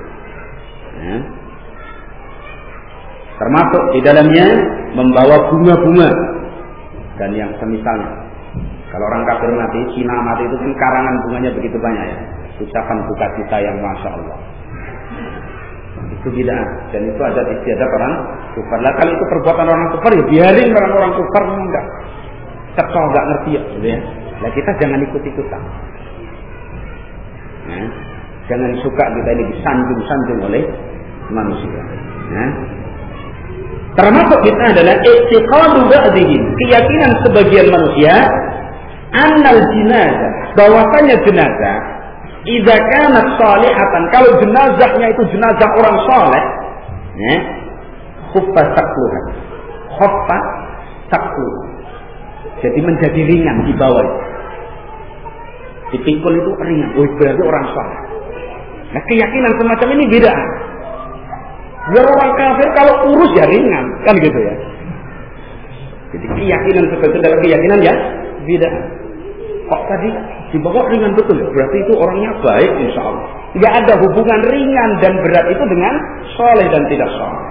Termasuk di dalamnya membawa bunga-bunga dan yang semisalnya. Kalau orang kafir mati, Cina mati itu kan karangan bunganya begitu banyak ya. Ucapan duka cita yang masya Allah. Itu bid'ah dan itu ada istiadat orang kufar. Lah kalau itu perbuatan orang kufar ya biarin orang kufar enggak. Cekol enggak ngerti ya, gitu ya. Lah kita jangan ikut-ikutan. Jangan suka kita ini disanjung-sanjung oleh manusia. Termasuk kita adalah i'tiqadu ba'dihim, keyakinan sebagian manusia annal jenazah, bahwasanya jenazah idza kanat salihatan, kalau jenazahnya itu jenazah orang saleh, khuffa taqluha. Khuffa taqluha. Jadi menjadi ringan di bawah. Dipikul itu ringan, berarti orang saleh. Nah, keyakinan semacam ini beda. Biar orang kafir kalau urus ya ringan, kan gitu ya. Jadi keyakinan seperti itu adalah keyakinan ya beda. Kok tadi dibawa ringan betul ya? Berarti itu orangnya baik insya Allah. Nggak ada hubungan ringan dan berat itu dengan soleh dan tidak soleh.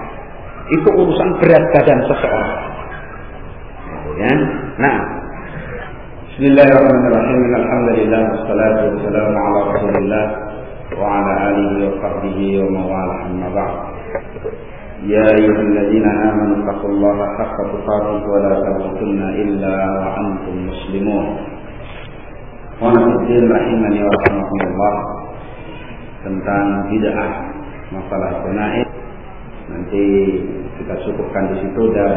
Itu urusan berat badan seseorang. Ya. Nah, Bismillahirrahmanirrahim. Alhamdulillah wassalatu wassalamu ala Rasulillah wa ala alihi wa sahbihi wa mawalah amma ba'd. Ya ayyuhalladzina amanu taqullaha haqqa tuqatih wa la tamutunna illa wa antum muslimun. Wa nafsin rahimani wa rahmatullah, tentang bid'ah masalah jana'iz nanti kita cukupkan di situ dan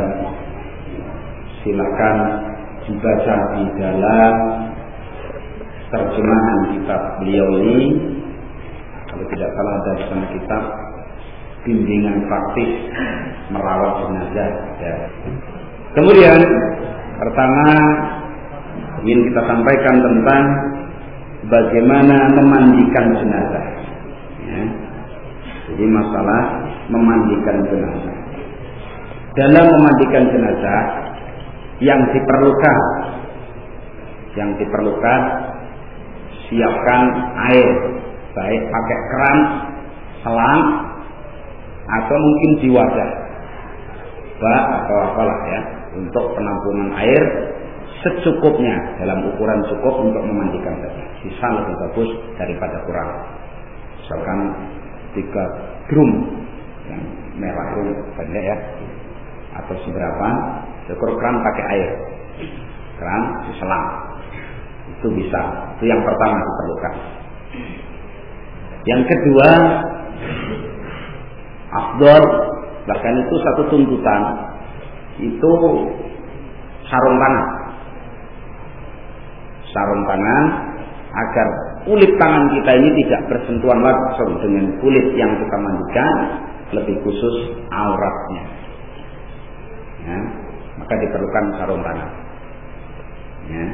silakan dibaca di dalam terjemahan kitab beliau ini. Kalau tidak salah ada di sana kitab bimbingan praktis merawat jenazah. Ya. Kemudian pertama ingin kita sampaikan tentang bagaimana memandikan jenazah. Ya. Jadi masalah memandikan jenazah. Dalam memandikan jenazah yang diperlukan siapkan air, baik pakai keran, selang, atau mungkin di wadah bak atau apalah ya, untuk penampungan air secukupnya, dalam ukuran cukup untuk memandikan saja. Sisa lebih bagus daripada kurang. Misalkan 3 drum yang merah drum saja ya, atau seberapa, syukur keran pakai air, keran diselang, itu bisa. Itu yang pertama diperlukan. Yang kedua, afdal, bahkan itu satu tuntutan, itu sarung tangan agar kulit tangan kita ini tidak bersentuhan langsung dengan kulit yang kita mandikan, lebih khusus auratnya. Ya, maka diperlukan sarung tangan. Ya,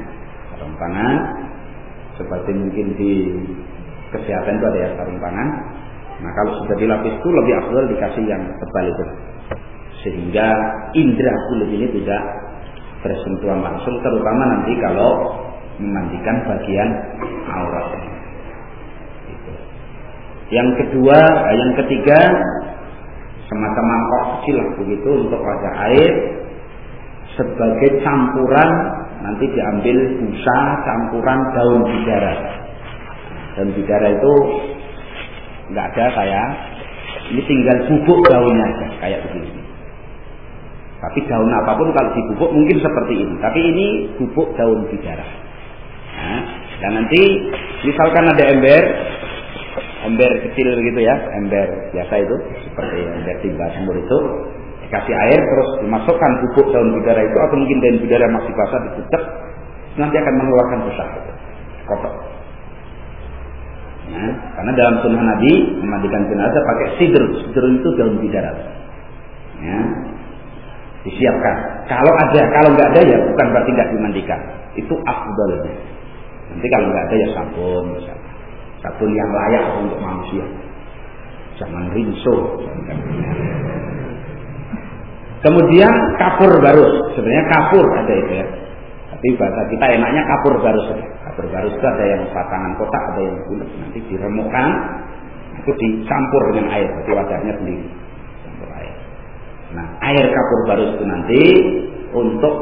sarung tangan seperti mungkin di kesehatan itu ada ya sarung tangan. Nah kalau sudah dilapis itu lebih afdal dikasih yang tebal itu, sehingga indera kulit ini tidak bersentuhan langsung, terutama nanti kalau memandikan bagian aurat. Yang ketiga semacam mangkok kecil begitu untuk wadah air sebagai campuran, nanti diambil busa campuran daun bidara. Daun bidara itu nggak ada saya, ini tinggal bubuk daunnya aja kayak begini. Tapi daun apapun kalau dibubuk mungkin seperti ini, tapi ini bubuk daun bidara. Nah, dan nanti misalkan ada ember, ember kecil gitu ya, ember biasa itu seperti ember timba sumur itu, dikasih air terus dimasukkan bubuk daun bidara itu atau mungkin daun bidara masih basah dikucek, nanti akan mengeluarkan dosa kotor. Nah, karena dalam sunnah Nabi memandikan jenazah pakai sidr itu daun bidara. Ya, disiapkan. Kalau ada, kalau nggak ada ya bukan berarti nggak dimandikan. Itu afdalnya. Nanti kalau nggak ada ya sabun, misalnya. Sabun yang layak untuk manusia. Jangan rinso. Kemudian kapur barus. Sebenarnya kapur ada itu ya. Tapi bahasa kita enaknya kapur barus. Kapur barus itu ada yang batangan kotak, ada yang bulat. Nanti diremukkan, itu dicampur dengan air. Berarti wadahnya sendiri. Campur air. Nah, air kapur barus itu nanti untuk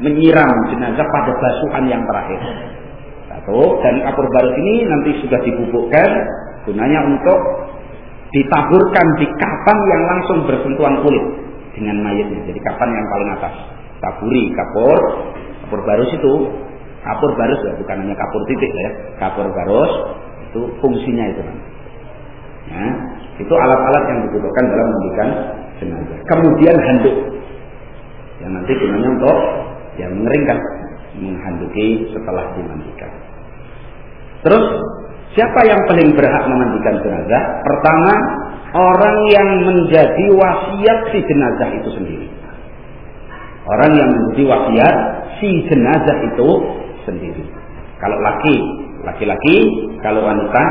menyiram jenazah pada basuhan yang terakhir. Satu, dan kapur barus ini nanti sudah dibubukkan, gunanya untuk ditaburkan di kapan yang langsung bersentuhan kulit dengan mayatnya. Jadi kapan yang paling atas. Taburi kapur barus itu, kapur barus ya, bukan hanya kapur titik ya. Kapur barus itu fungsinya itu. Ya, itu alat-alat yang dibutuhkan dalam memandikan jenazah. Kemudian handuk yang nanti gunanya untuk yang mengeringkan, menghanduki setelah dimandikan. Terus siapa yang paling berhak memandikan jenazah? Pertama, orang yang menjadi wasiat si jenazah itu sendiri. Orang yang menjadi wasiat si jenazah itu sendiri. Kalau laki-laki, kalau wanita.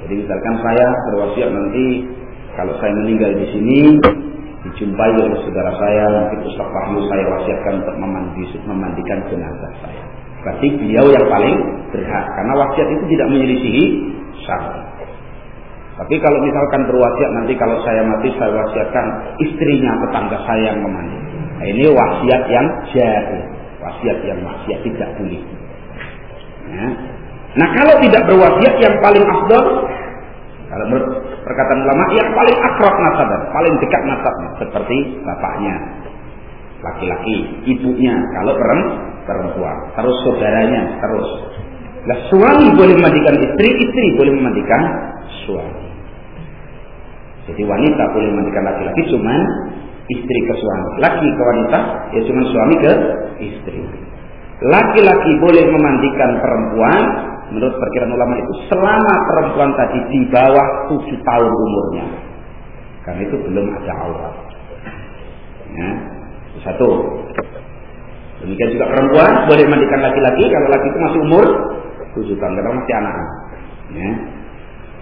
Jadi misalkan saya berwasiat nanti kalau saya meninggal di sini dijumpai oleh saudara saya, mungkin Ustaz Fahmi saya wasiatkan untuk memandikan jenazah saya. Berarti beliau yang paling berhak, karena wasiat itu tidak menyelisihi syariat. Tapi kalau misalkan berwasiat nanti kalau saya mati saya wasiatkan istrinya, tetangga saya yang memandi. Nah, ini wasiat yang jahil, wasiat yang maksiat, tidak boleh. Ya. Nah, kalau tidak berwasiat yang paling afdal, kalau menurut perkataan ulama yang paling akrab nasabah, paling dekat nasabnya seperti bapaknya, laki-laki, ibunya, kalau perempuan, terus saudaranya, terus. Nah, suami boleh memandikan istri, istri boleh memandikan suami. Jadi wanita boleh memandikan laki-laki, cuman istri ke suami. Laki ke wanita, ya cuman suami ke istri. Laki-laki boleh memandikan perempuan, menurut perkiraan ulama itu selama perempuan tadi di bawah 7 tahun umurnya, karena itu belum ada aurat. Ya, satu. Demikian juga perempuan boleh memandikan laki-laki kalau laki itu masih umur 7 tahun, karena masih anak. Ya.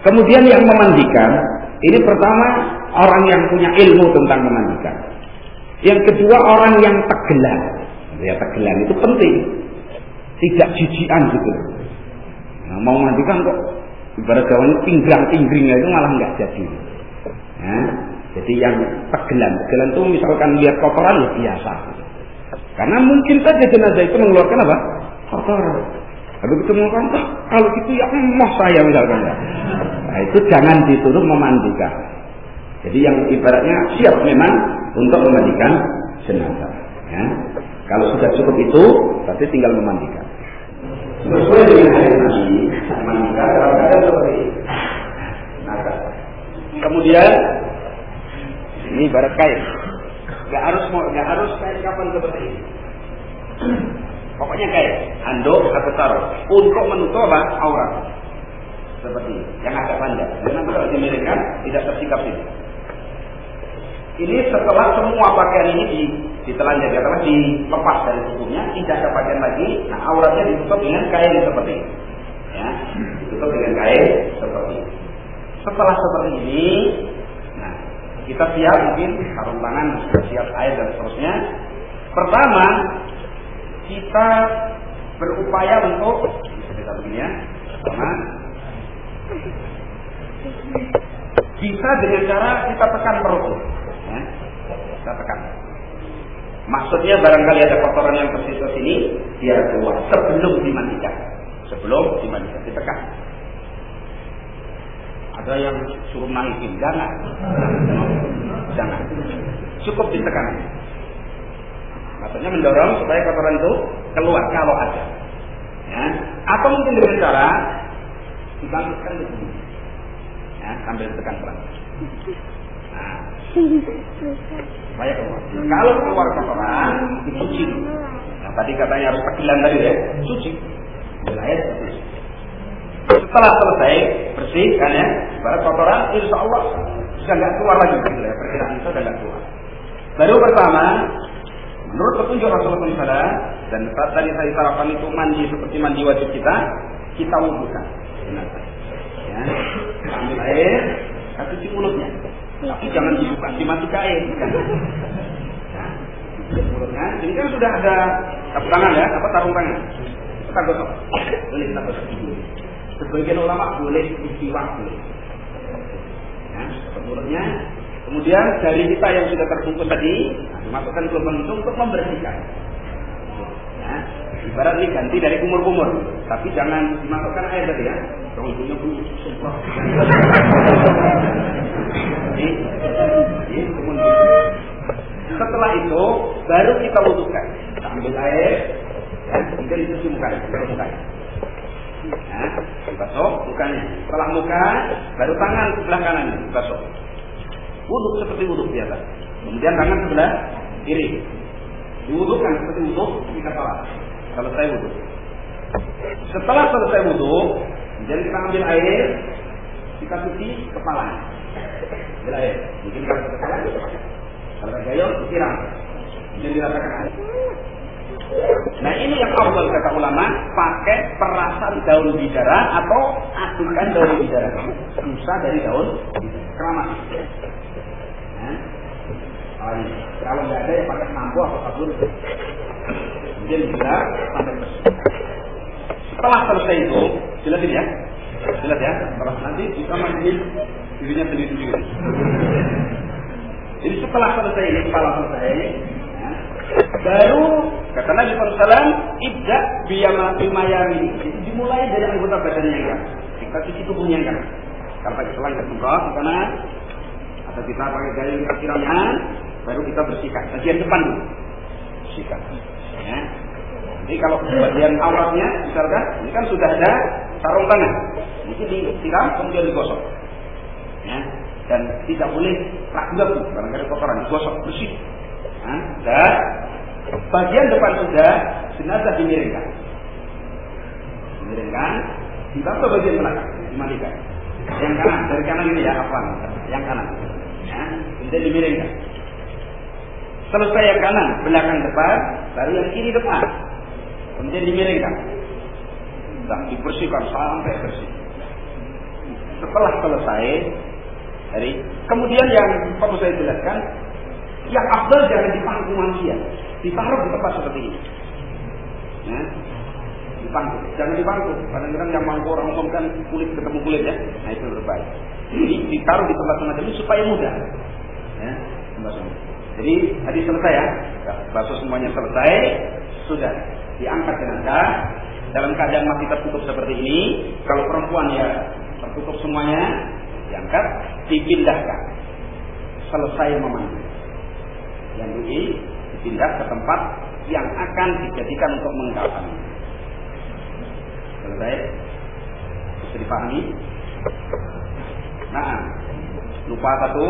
Kemudian yang memandikan ini pertama orang yang punya ilmu tentang memandikan. Yang kedua orang yang tegelan. Ya, tegelan itu penting. Tidak jijian gitu. Nah, mau mandikan kok ibarat gawan tinggrang-tinggringnya itu malah nggak jadi. Ya, jadi yang tegelan itu misalkan lihat kotoran ya biasa. Karena mungkin saja jenazah itu mengeluarkan apa? Kotoran. Lalu kita mengatakan, kalau itu ya emoh saya misalkan ya. Nah, itu jangan disuruh memandikan. Jadi yang ibaratnya siap memang untuk memandikan jenazah. Ya. Kalau sudah cukup itu, berarti tinggal memandikan. Sesuai dengan hadis Nabi, memandikan dalam keadaan seperti ini. Nah, kemudian ini ibarat kain. Gak harus kain kapan seperti ini. Pokoknya kain, handuk atau taruh untuk menutup apa? Aurat. Seperti ini, yang agak panjang. Dan nanti kalau dimiringkan tidak tersikap ini. Ini setelah semua pakaian ini ditelanjang, katakanlah dilepas dari tubuhnya, tidak ada pakaian lagi. Nah, auratnya ditutup dengan kain seperti ini. Ya, ditutup dengan kain seperti ini. Setelah seperti ini, nah kita siap mungkin sarung tangan, sudah siap air dan seterusnya. Pertama, kita berupaya untuk bisa begini ya. Pertama, bisa dengan cara kita tekan perut. Ya, kita tekan. Maksudnya barangkali ada kotoran yang tersisa sini, biar keluar sebelum dimandikan. Sebelum dimandikan, ditekan. Ada yang suruh naikin, jangan. Cukup ditekan. Maksudnya mendorong supaya kotoran itu keluar kalau ada. Ya. Atau mungkin dengan cara dibangkitkan ke bumi. Ya, sambil tekan pelan. Nah, supaya keluar. Kalau keluar kotoran, dicuci. Nah, tadi katanya harus tegilan tadi ya, cuci. Ambil air, cuci. Setelah selesai bersih, kan ya, baru kotoran, insya Allah sudah nggak keluar lagi. Perkiraan itu sudah nggak keluar. Baru pertama, menurut petunjuk Rasulullah SAW, dan tadi saya sarapan itu mandi seperti mandi wajib kita wudhukan. Ya, ambil air, cuci mulutnya. Tapi jangan dibuka, dimatikan air. Nah, mulutnya. Ini kan sudah ada sapu tangan ya, sarung tangan. Kita gosok. Boleh kita gosok dulu. Sebagian ulama boleh istiwak boleh. Ya, mulutnya. Kemudian jari kita yang sudah terbungkus tadi, dimasukkan ke lubang itu untuk membersihkan. Ya, ibarat ini ganti dari kumur-kumur, tapi jangan dimasukkan air tadi ya. Rambutnya pun semprot. Setelah itu baru kita wudhukan. Kita ambil air, ya, kemudian dicuci mukanya. Ya, dibasuh mukanya. Setelah muka, baru tangan sebelah kanan dibasuh. Wudhu seperti wudhu biasa. Kemudian tangan sebelah kiri diwudhukan seperti wudhu di kepala. Selesai wudhu. Setelah selesai wudhu, kemudian kita ambil air, kita cuci kepala. Ambil air, mungkin kalau kepala, kalau gayung disiram, kemudian diratakan air. Nah ini yang afdal kata ulama, pakai perasan daun bidara atau adukan daun bidara. Busa dari daun keramat. Kalau nggak ada ya pakai sampo atau sabun. Kemudian bisa sampai bersih. Setelah selesai itu, jelas ini ya, jelas ya. Setelah nanti bisa mandiin dirinya sendiri-sendiri. Jadi setelah selesai ini, kepala selesai, ya, baru kata Nabi SAW, ibda bimayami. Jadi dimulai dari anggota badannya yang kan. Kita cuci tubuhnya yang kan. Kalau pakai selang kita semprot di kanan, atau kita pakai gayung kita siramnya, baru kita bersihkan. Bagian depan dulu, bersihkan. Ya. Jadi kalau bagian auratnya, misalkan, ini kan sudah ada sarung tangan, mungkin disiram kemudian digosok. Ya. Dan tidak boleh ragu-ragu, barangkali kotoran digosok bersih. Nah, dan bagian depan sudah jenazah dimiringkan, dibasuh bagian belakang, dimandikan. Yang kanan, dari kanan ini ya, apa? Yang kanan. Ya, kemudian dimiringkan. Selesai yang kanan, belakang depan, baru yang kiri depan. Kemudian dimiringkan. Dan dibersihkan sampai bersih. Setelah selesai, kemudian yang perlu saya jelaskan, yang afdal jangan dipangku manusia, ditaruh di tempat seperti ini. Ya, dipangku, jangan dipangku. Kadang-kadang yang mangku orang umum kan kulit ketemu kulit ya, nah itu berbahaya. Jadi ditaruh di tempat semacam ini supaya mudah. Ya, jadi tadi selesai ya, basuh semuanya selesai, sudah diangkat jenazah dalam keadaan masih tertutup seperti ini. Kalau perempuan ya tertutup semuanya, diangkat, dipindahkan. Selesai memandi, yang dipindah ke tempat yang akan dijadikan untuk mengkafani. Selesai, bisa dipahami. Nah, lupa satu.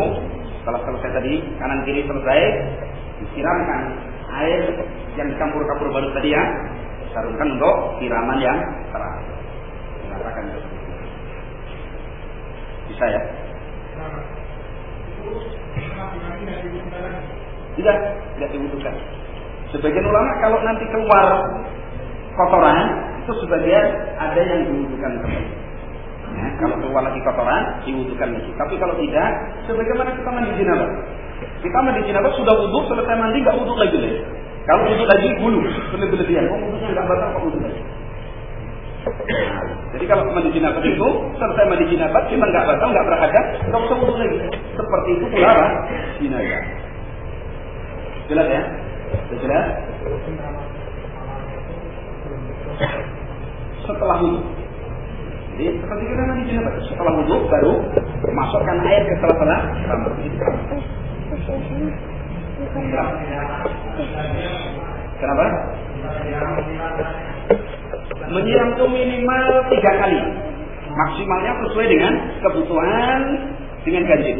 Setelah selesai tadi, kanan kiri selesai, disiramkan air yang dicampur-campur baru tadi ya, sarungkan untuk siraman yang terakhir. Mengatakan bisa ya? Tidak dibutuhkan. Sebagian ulama kalau nanti keluar kotoran, itu sebagian ada yang dibutuhkan kembali. Ya, kalau keluar lagi kotoran, diwudukan lagi. Tapi kalau tidak, sebagaimana kita mandi janabah. Kita mandi janabah sudah wudhu, selesai mandi nggak wudhu lagi deh. Kalau wudhu lagi bulu, berlebihan. Kok wudhunya nggak batal, kok wudhu lagi? Nah, jadi kalau mandi janabah itu, selesai mandi janabah, cuma nggak batal, nggak berhadas, nggak usah wudhu lagi. Seperti itu pula jenazah. Jelas ya? Jelas? Setelah wudhu. Jadi seperti kita mandi janabah, setelah wudhu baru masukkan air ke sela-sela rambut. Kenapa? Menyiram itu minimal 3 kali. Maksimalnya sesuai dengan kebutuhan dengan ganjil.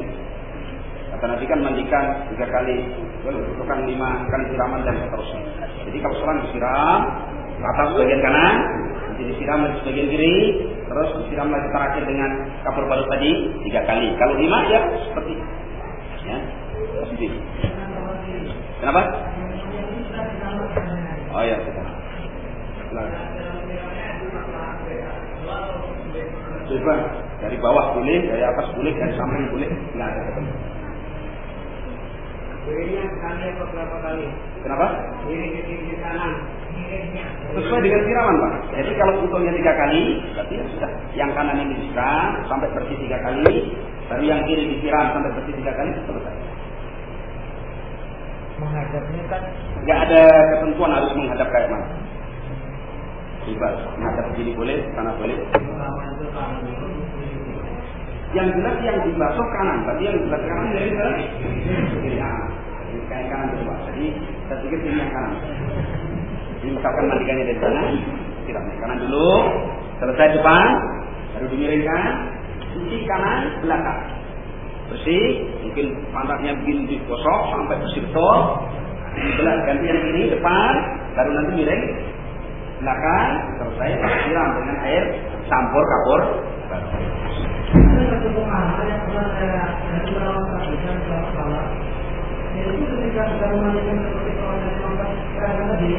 Kata Nabi kan mandikan 3 kali, butuhkan 5 kali siraman dan seterusnya. Jadi kalau sholat disiram ke atas bagian kanan, nanti disiram lagi bagian kiri, terus disiram lagi terakhir dengan kapur baru tadi 3 kali. Kalau 5 ya seperti itu. Ya, seperti itu. Kenapa? Oh ya, sudah. Coba dari bawah boleh, dari atas boleh, dari samping boleh. Nah, Kirinya kali atau berapa kali? Kenapa? Kiri kanan. Sesuai dengan siraman, Pak. Jadi kalau butuhnya 3 kali, berarti ya sudah. Yang kanan ini disiram sampai bersih 3 kali, baru yang kiri disiram sampai bersih 3 kali, selesai. Menghadapnya kan? Nggak ada ketentuan harus menghadap kayak mana. Bebas, menghadap kiri boleh, sana boleh. Yang jelas yang dibasuh kanan, berarti yang dibasuh kanan dari mana? Kiri kanan. Kayak kanan berdua. Jadi saya pikir ini yang kanan. Jadi misalkan mandikannya dari sana, siramnya kanan dulu, selesai depan, baru dimiringkan, cuci kanan belakang. Bersih, mungkin pantatnya begini digosok sampai bersih betul. Belah ganti yang kiri depan, baru nanti miring belakang, selesai siram dengan air campur kapur. Ada satu pemahaman yang pernah saya perhatikan bahwa itu ketika kita memandikan seperti proses karena tadi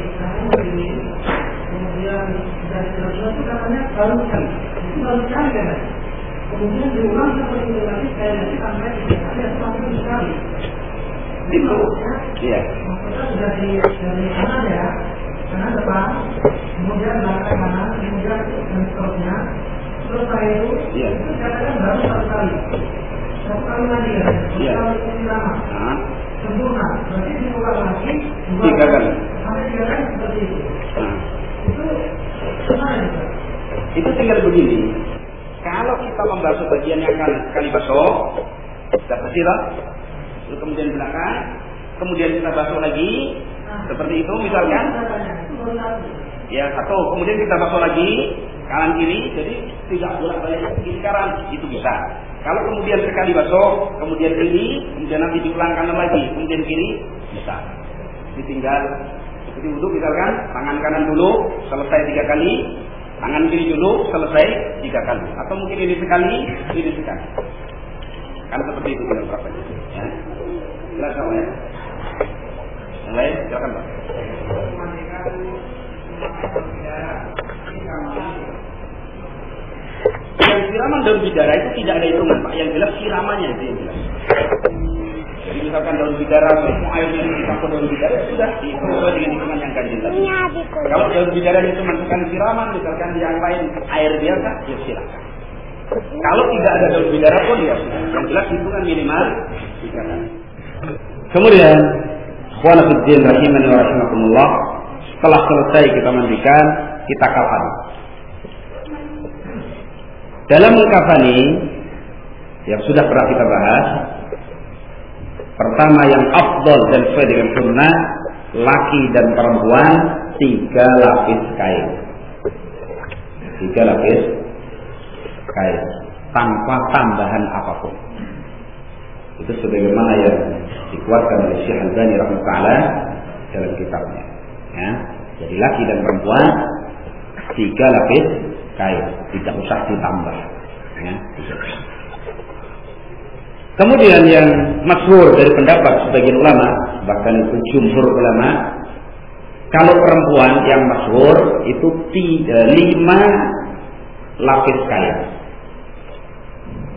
kemudian dari selanjutnya itu katanya baru sekali, itu baru sekali kan? Kemudian diulang seperti itu lagi saya nanti sampai 3 kali atau sampai 10 kali. Itu, iya. Maksudnya sudah dari kanan ya, kanan depan, kemudian belakang kanan, kemudian dan seterusnya. Setelah itu, itu katakan baru 1 kali. 1 kali lagi ya, 1 kali ini lama. Sempurna, berarti diulang lagi 3 kali. Sampai 3 kali seperti itu. Itu gimana juga? Itu tinggal begini. Kalau kita membasuh bagian yang kali basuh, sudah bersih lah. Lalu kemudian belakang, kemudian kita basuh lagi, seperti itu misalkan. Ya, atau kemudian kita basuh lagi kanan kiri, jadi tidak bolak-balik kiri kanan, itu bisa. Kalau kemudian sekali basuh, kemudian kiri, kemudian nanti diulang kanan lagi, kemudian kiri, bisa. Ditinggal seperti wudhu misalkan, tangan kanan dulu selesai 3 kali, tangan kiri dulu selesai 3 kali, atau mungkin ini sekali, ini sekali. Kan seperti itu dalam praktek. Ya. Jelas sama ya? Yang lain, silakan Pak. Yang siraman daun bidara itu tidak ada hitungan Pak. Yang jelas siramannya itu yang jelas. Jadi misalkan daun bidara, semua airnya dicampur daun bidara, sudah dihitung sesuai dengan hitungan yang ganjil tadi. Kalau daun bidara itu masukkan siraman, misalkan yang lain air biasa, ya silakan. Kalau tidak ada daun bidara pun ya sudah. Yang jelas hitungan minimal 3 kali. Kemudian, ikhwan fillah rahimani wa rahimakumullah, setelah selesai kita mandikan, kita kafani. Dalam mengkafani yang sudah pernah kita bahas, pertama yang afdal dan sesuai dengan sunnah, laki dan perempuan 3 lapis kain. 3 lapis kain tanpa tambahan apapun. Itu sebagaimana yang dikuatkan oleh Syekh Al-Albani rahimahullah dalam kitabnya. Ya, jadi laki dan perempuan 3 lapis kain, tidak usah ditambah. Ya, kemudian yang masyhur dari pendapat sebagian ulama, bahkan itu jumhur ulama, kalau perempuan yang masyhur itu 5 lapis kain.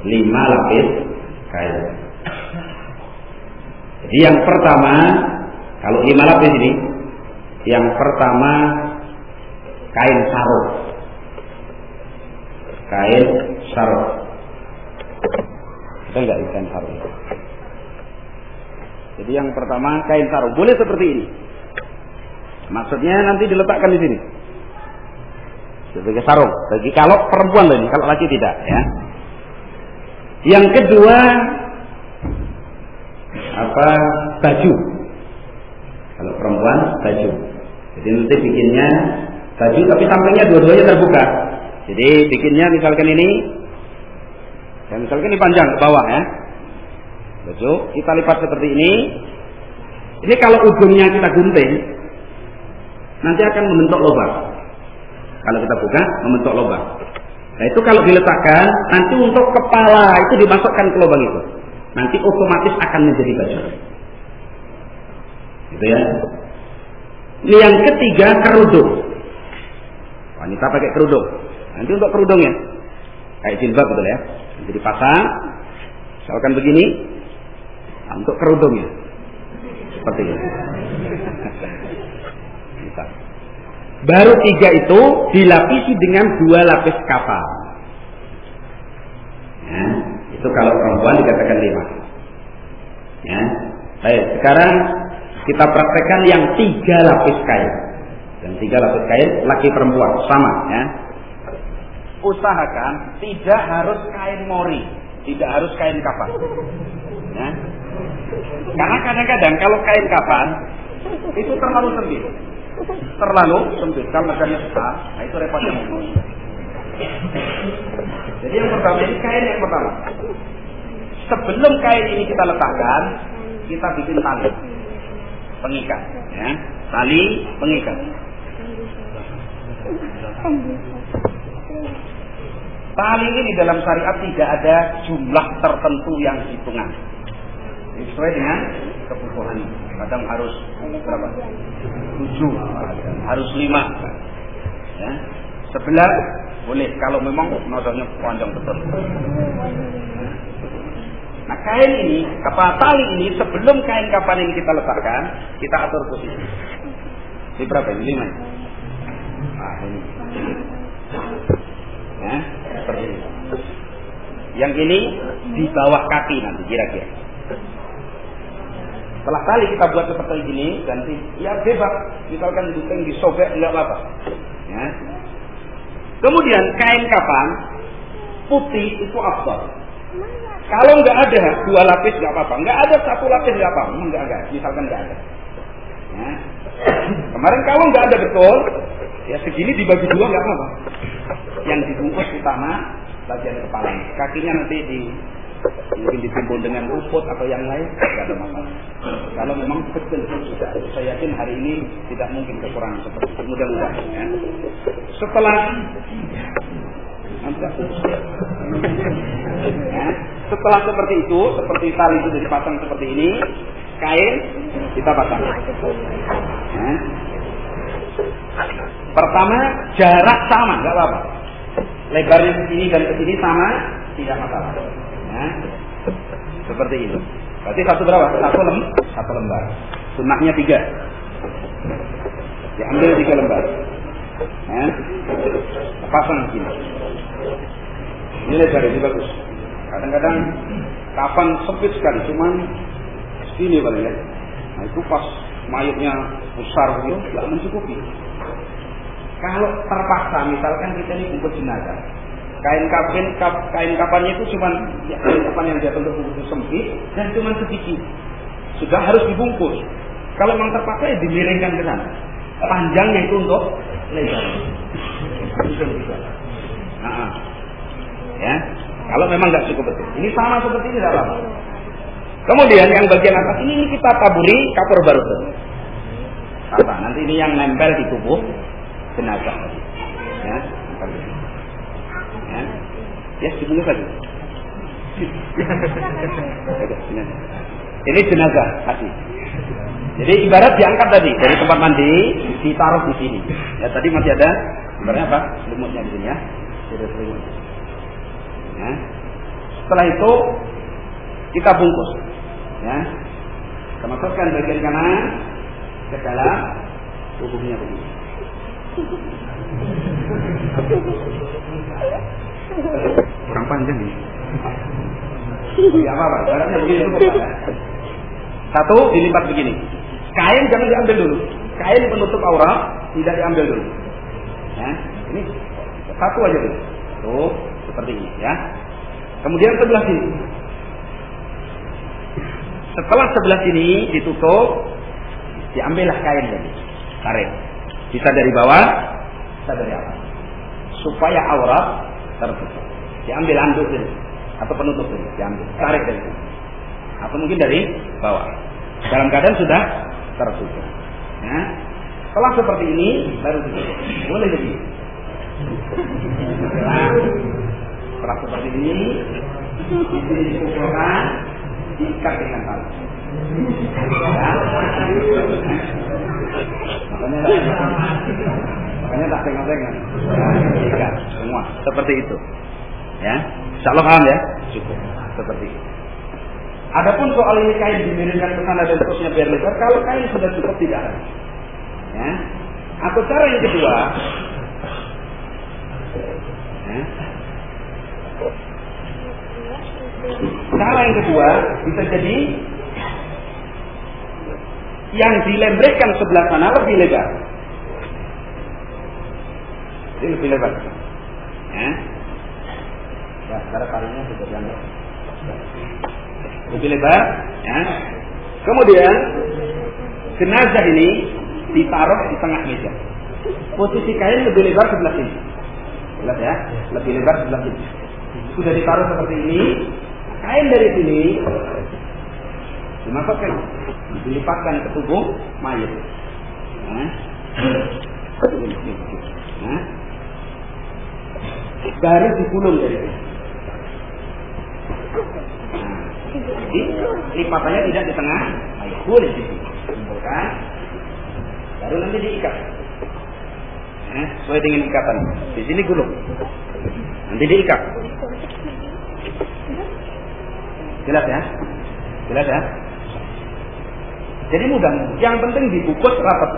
5 lapis kain. Jadi yang pertama, kalau 5 lapis ini, yang pertama kain sarung. Kain sarung. Ada enggak kain sarung? Jadi yang pertama kain sarung. Boleh seperti ini. Maksudnya nanti diletakkan di sini. Sebagai sarung. Bagi kalau perempuan loh ini, kalau laki tidak ya. Yang kedua baju. Kalau perempuan baju. Jadi nanti bikinnya baju tapi sampingnya dua-duanya terbuka. Jadi bikinnya misalkan ini, ya misalkan ini panjang ke bawah ya. Baju kita lipat seperti ini. Ini kalau ujungnya kita gunting, nanti akan membentuk lubang. Kalau kita buka, membentuk lubang. Nah itu kalau diletakkan, nanti untuk kepala itu dimasukkan ke lubang itu. Nanti otomatis akan menjadi baju. Gitu ya. Ini yang ketiga, kerudung. Wanita pakai kerudung. Nanti untuk kerudungnya kayak jilbab betul ya. Jadi dipasang, misalkan begini, untuk kerudungnya seperti ini. Baru 3 itu dilapisi dengan 2 lapis kapal. Ya, itu kalau perempuan dikatakan 5. Ya, baik. Sekarang kita praktekkan yang 3 lapis kain. Dan 3 lapis kain laki perempuan sama. Ya. Usahakan tidak harus kain mori, tidak harus kain kapan. Ya. Karena kadang-kadang kalau kain kapan itu terlalu sempit. Kalau medannya besar, nah itu repotnya. Jadi yang pertama ini kain yang pertama. Sebelum kain ini kita letakkan, kita bikin tali pengikat, ya. Tali pengikat. Tali ini dalam syariat tidak ada jumlah tertentu yang hitungan. Sesuai dengan kebutuhan. Kadang harus berapa? 7, harus 5. Ya. 11 boleh kalau memang nodanya panjang betul. Nah kain ini, tali ini sebelum kain kapan ini kita letakkan, kita atur posisi. Ini berapa ini? 5. Nah ini. Ya, seperti ini. Yang ini di bawah kaki nanti kira-kira. Setelah tali kita buat seperti ini, ganti, ya bebas. Misalkan duping disobek enggak apa-apa. Ya. Kemudian kain kapan putih itu afdal. Kalau enggak ada 2 lapis enggak apa-apa, enggak ada 1 lapis enggak apa-apa, enggak. Misalkan enggak ada. Ya. Kemarin kalau enggak ada betul, ya segini dibagi 2 enggak apa-apa. Yang dibungkus utama bagian kepala, kakinya nanti mungkin ditimbun dengan rumput atau yang lain, tidak ada masalah. Kalau memang betul sudah, saya yakin hari ini tidak mungkin kekurangan seperti itu. Mudah-mudahan. Ya. Setelah seperti itu, seperti tali itu dipasang seperti ini, kain kita pasang. Ya. Pertama jarak sama, nggak apa-apa. Lebarnya ke sini dan ke sini sama, tidak masalah. Ya. Seperti itu. Berarti satu berapa? Satu lembar. Sunnahnya 3. Diambil 3 lembar. Ya. Pasang di sini. Ini lebar ini bagus. Kadang-kadang kapan sempit sekali, cuman segini paling ya. Nah itu pas mayatnya besar gitu, nggak mencukupi. Kalau terpaksa, misalkan kita ini bungkus jenazah, kain kapannya itu cuma ya, kain kapan yang jatuh untuk bungkus sempit dan cuma sedikit, sudah harus dibungkus. Kalau memang terpaksa ya dimiringkan ke sana, panjangnya itu untuk lebar. Nah, ya, kalau memang nggak cukup betul, ini sama seperti ini dalam. Kemudian yang bagian atas ini kita taburi kapur baru. Apa? Nanti ini yang nempel di tubuh jenazah. Ya, ya, dibungkus lagi. Ini jenazah tadi. Jadi ibarat diangkat tadi dari tempat mandi, ditaruh di sini. Ya tadi masih ada, sebenarnya apa? Selimutnya di sini ya. Ya. Setelah itu kita bungkus. Ya, kita masukkan bagian kanan ke dalam tubuhnya begini. Kurang panjang nih. Ya apa-apa, baratnya begini cukup. Satu dilipat begini. Kain jangan diambil dulu. Kain penutup aurat tidak diambil dulu. Ya, ini satu aja dulu. Tuh, seperti ini ya. Kemudian sebelah sini. Setelah sebelah sini ditutup, diambillah kain tadi, karet. Bisa dari bawah, bisa dari atas. supaya aurat tertutup. Diambil anduk ini atau penutup ini, diambil, tarik dari sini. Atau mungkin dari bawah. Dalam keadaan sudah tertutup. Ya. Setelah seperti ini baru ditutup. Boleh jadi. Setelah seperti ini dikumpulkan, diikat dengan tali. Ya. Makanya tak tengok-tengok. Ikat semua seperti itu. Ya, insyaallah paham ya. Cukup seperti itu. Adapun soal ini kain dimiringkan ke sana dan terusnya biar lebar, kalau kain sudah cukup tidak ada. Ya. Atau cara yang kedua, ya. Cara yang kedua bisa jadi yang dilembrekkan sebelah sana lebih lebar. Jadi lebih lebar. Ya. Ya, sekarang kalinya sudah diambil. Lebih lebar. Ya. Kemudian jenazah ini ditaruh di tengah meja. Posisi kain lebih lebar sebelah sini. Jelas ya? Lebih lebar sebelah sini. Sudah ditaruh seperti ini. Kain dari sini dimasukkan, dilipatkan ke tubuh mayat. Nah. Nah. Baru digulung dari sini. Nah. Jadi lipatannya tidak di tengah mayat, boleh di sini. Kumpulkan. Baru nanti diikat. Sesuai dengan ikatan. Di sini gulung. Nanti diikat. Jelas ya? Jelas ya? Jadi mudah. Yang penting dibungkus rapat.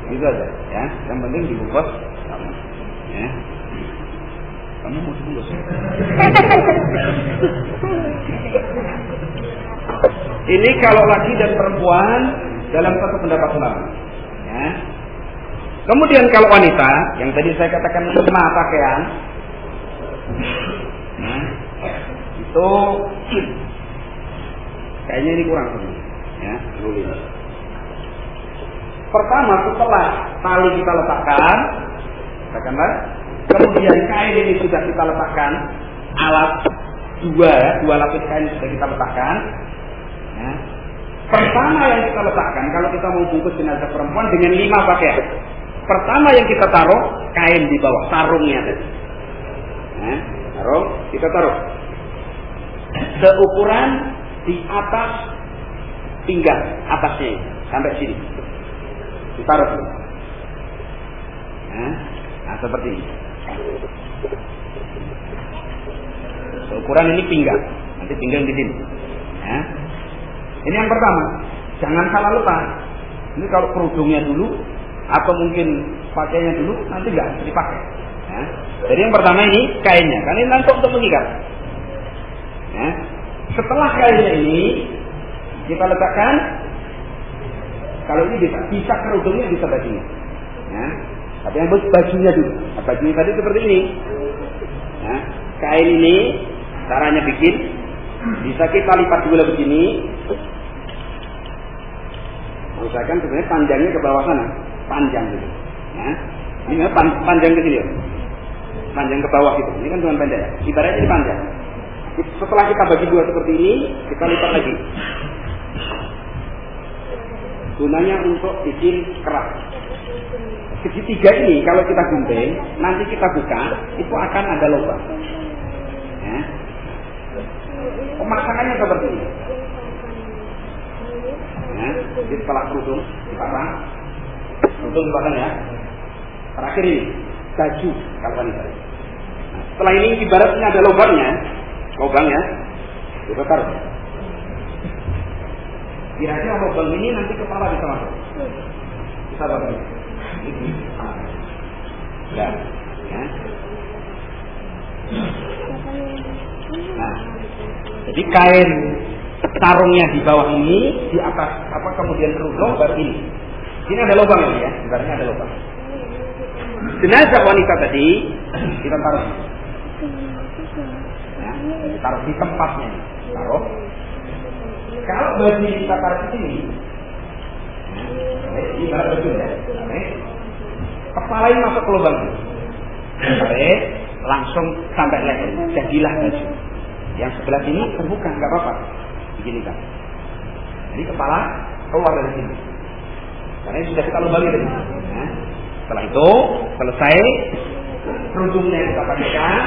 Gitu aja. Ya. Yang penting dibungkus rapat. Ya. Kamu mau dibungkus? Ini kalau laki dan perempuan dalam satu pendapat ulama. Ya. Kemudian kalau wanita, yang tadi saya katakan 5 pakaian, nah, itu kayaknya ini kurang ya, dulu. Pertama setelah tali kita letakkan, katakanlah, kemudian kain ini sudah kita letakkan, alat dua lapis kain sudah kita letakkan. Ya. Pertama yang kita letakkan, kalau kita mau bungkus jenazah perempuan dengan 5 pakaian. Pertama yang kita taruh kain di bawah, sarungnya tadi. Nah, taruh, kita taruh. Seukuran di atas pinggang, atasnya sampai sini. Ditaruh. Nah, seperti ini. Seukuran ini pinggang, nanti pinggang di sini. Nah, ini yang pertama. Jangan salah lupa. Ini kalau kerudungnya dulu, atau mungkin pakainya dulu, nanti nggak dipakai. Ya. Jadi yang pertama ini kainnya, karena ini nanti untuk mengikat. Ya. Setelah kainnya ini kita letakkan, kalau ini bisa kerudungnya, bisa bajunya. Ya. Tapi yang bajunya dulu. Nah, bajunya tadi seperti ini. Ya. Kain ini caranya bikin, bisa kita lipat dulu begini. Usahakan sebenarnya panjangnya ke bawah sana. Panjang gitu. Ya. Ini panjang ke sini ya. Panjang ke bawah gitu. Ini kan cuma pendek ya. Ibaratnya ini panjang. Setelah kita bagi dua seperti ini, kita lipat lagi. Gunanya untuk bikin keras. Segitiga ini kalau kita gunting, nanti kita buka, itu akan ada lubang. Ya. Pemasangannya seperti ini. Ya. Jadi setelah kerudung dipasang, kerudung dipasang ya. Terakhir ini baju kalau wanita. Nah, setelah ini ibaratnya ada lubangnya, kita taruh. Kira-kira lubang ini nanti kepala bisa masuk. Bisa bagus. Ya. Nah, jadi kain sarungnya di bawah ini, di atas kemudian kerudung baru ini. Sini ada lubang ini ya, ibaratnya ada lubang. Jenazah wanita tadi kita taruh. Ya, ditaruh di tempatnya. Taruh. Kalau baju kita taruh di sini, ini ibarat baju ya. Kepala ini masuk ke lubang ini. tarik langsung sampai leher, jadilah baju. Yang sebelah sini terbuka, nggak apa-apa, begini kan. Jadi kepala keluar dari sini, karena ini sudah kita lubang tadi. Nah, setelah itu selesai, kerudungnya kita pakaikan,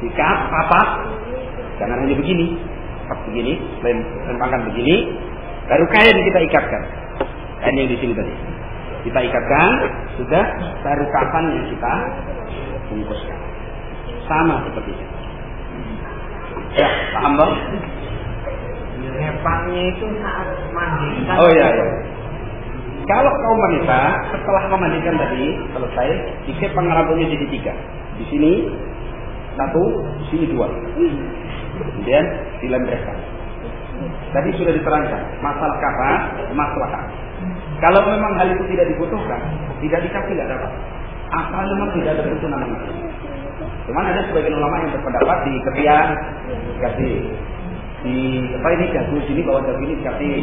diikat, papat, jangan hanya begini, lempangkan begini, baru kain kita ikatkan, kain yang di sini tadi kita ikatkan, sudah, baru kapan yang kita bungkuskan, sama seperti itu. Ya, paham bang? Repangnya itu saat mandi. Oh iya. Kalau kaum wanita setelah memandikan tadi selesai, dikepang rambutnya jadi 3. Di sini 1, di sini 2. Kemudian dilembekkan. Tadi sudah diterangkan masalah kapan, masalah. Kalau memang hal itu tidak dibutuhkan, tidak dikasih nggak dapat. Asal memang tidak ada tuntunan lagi. Cuman ada sebagian ulama yang berpendapat di ketiak dikasih, di apa ini gagu sini bawah gagu ini dikasih,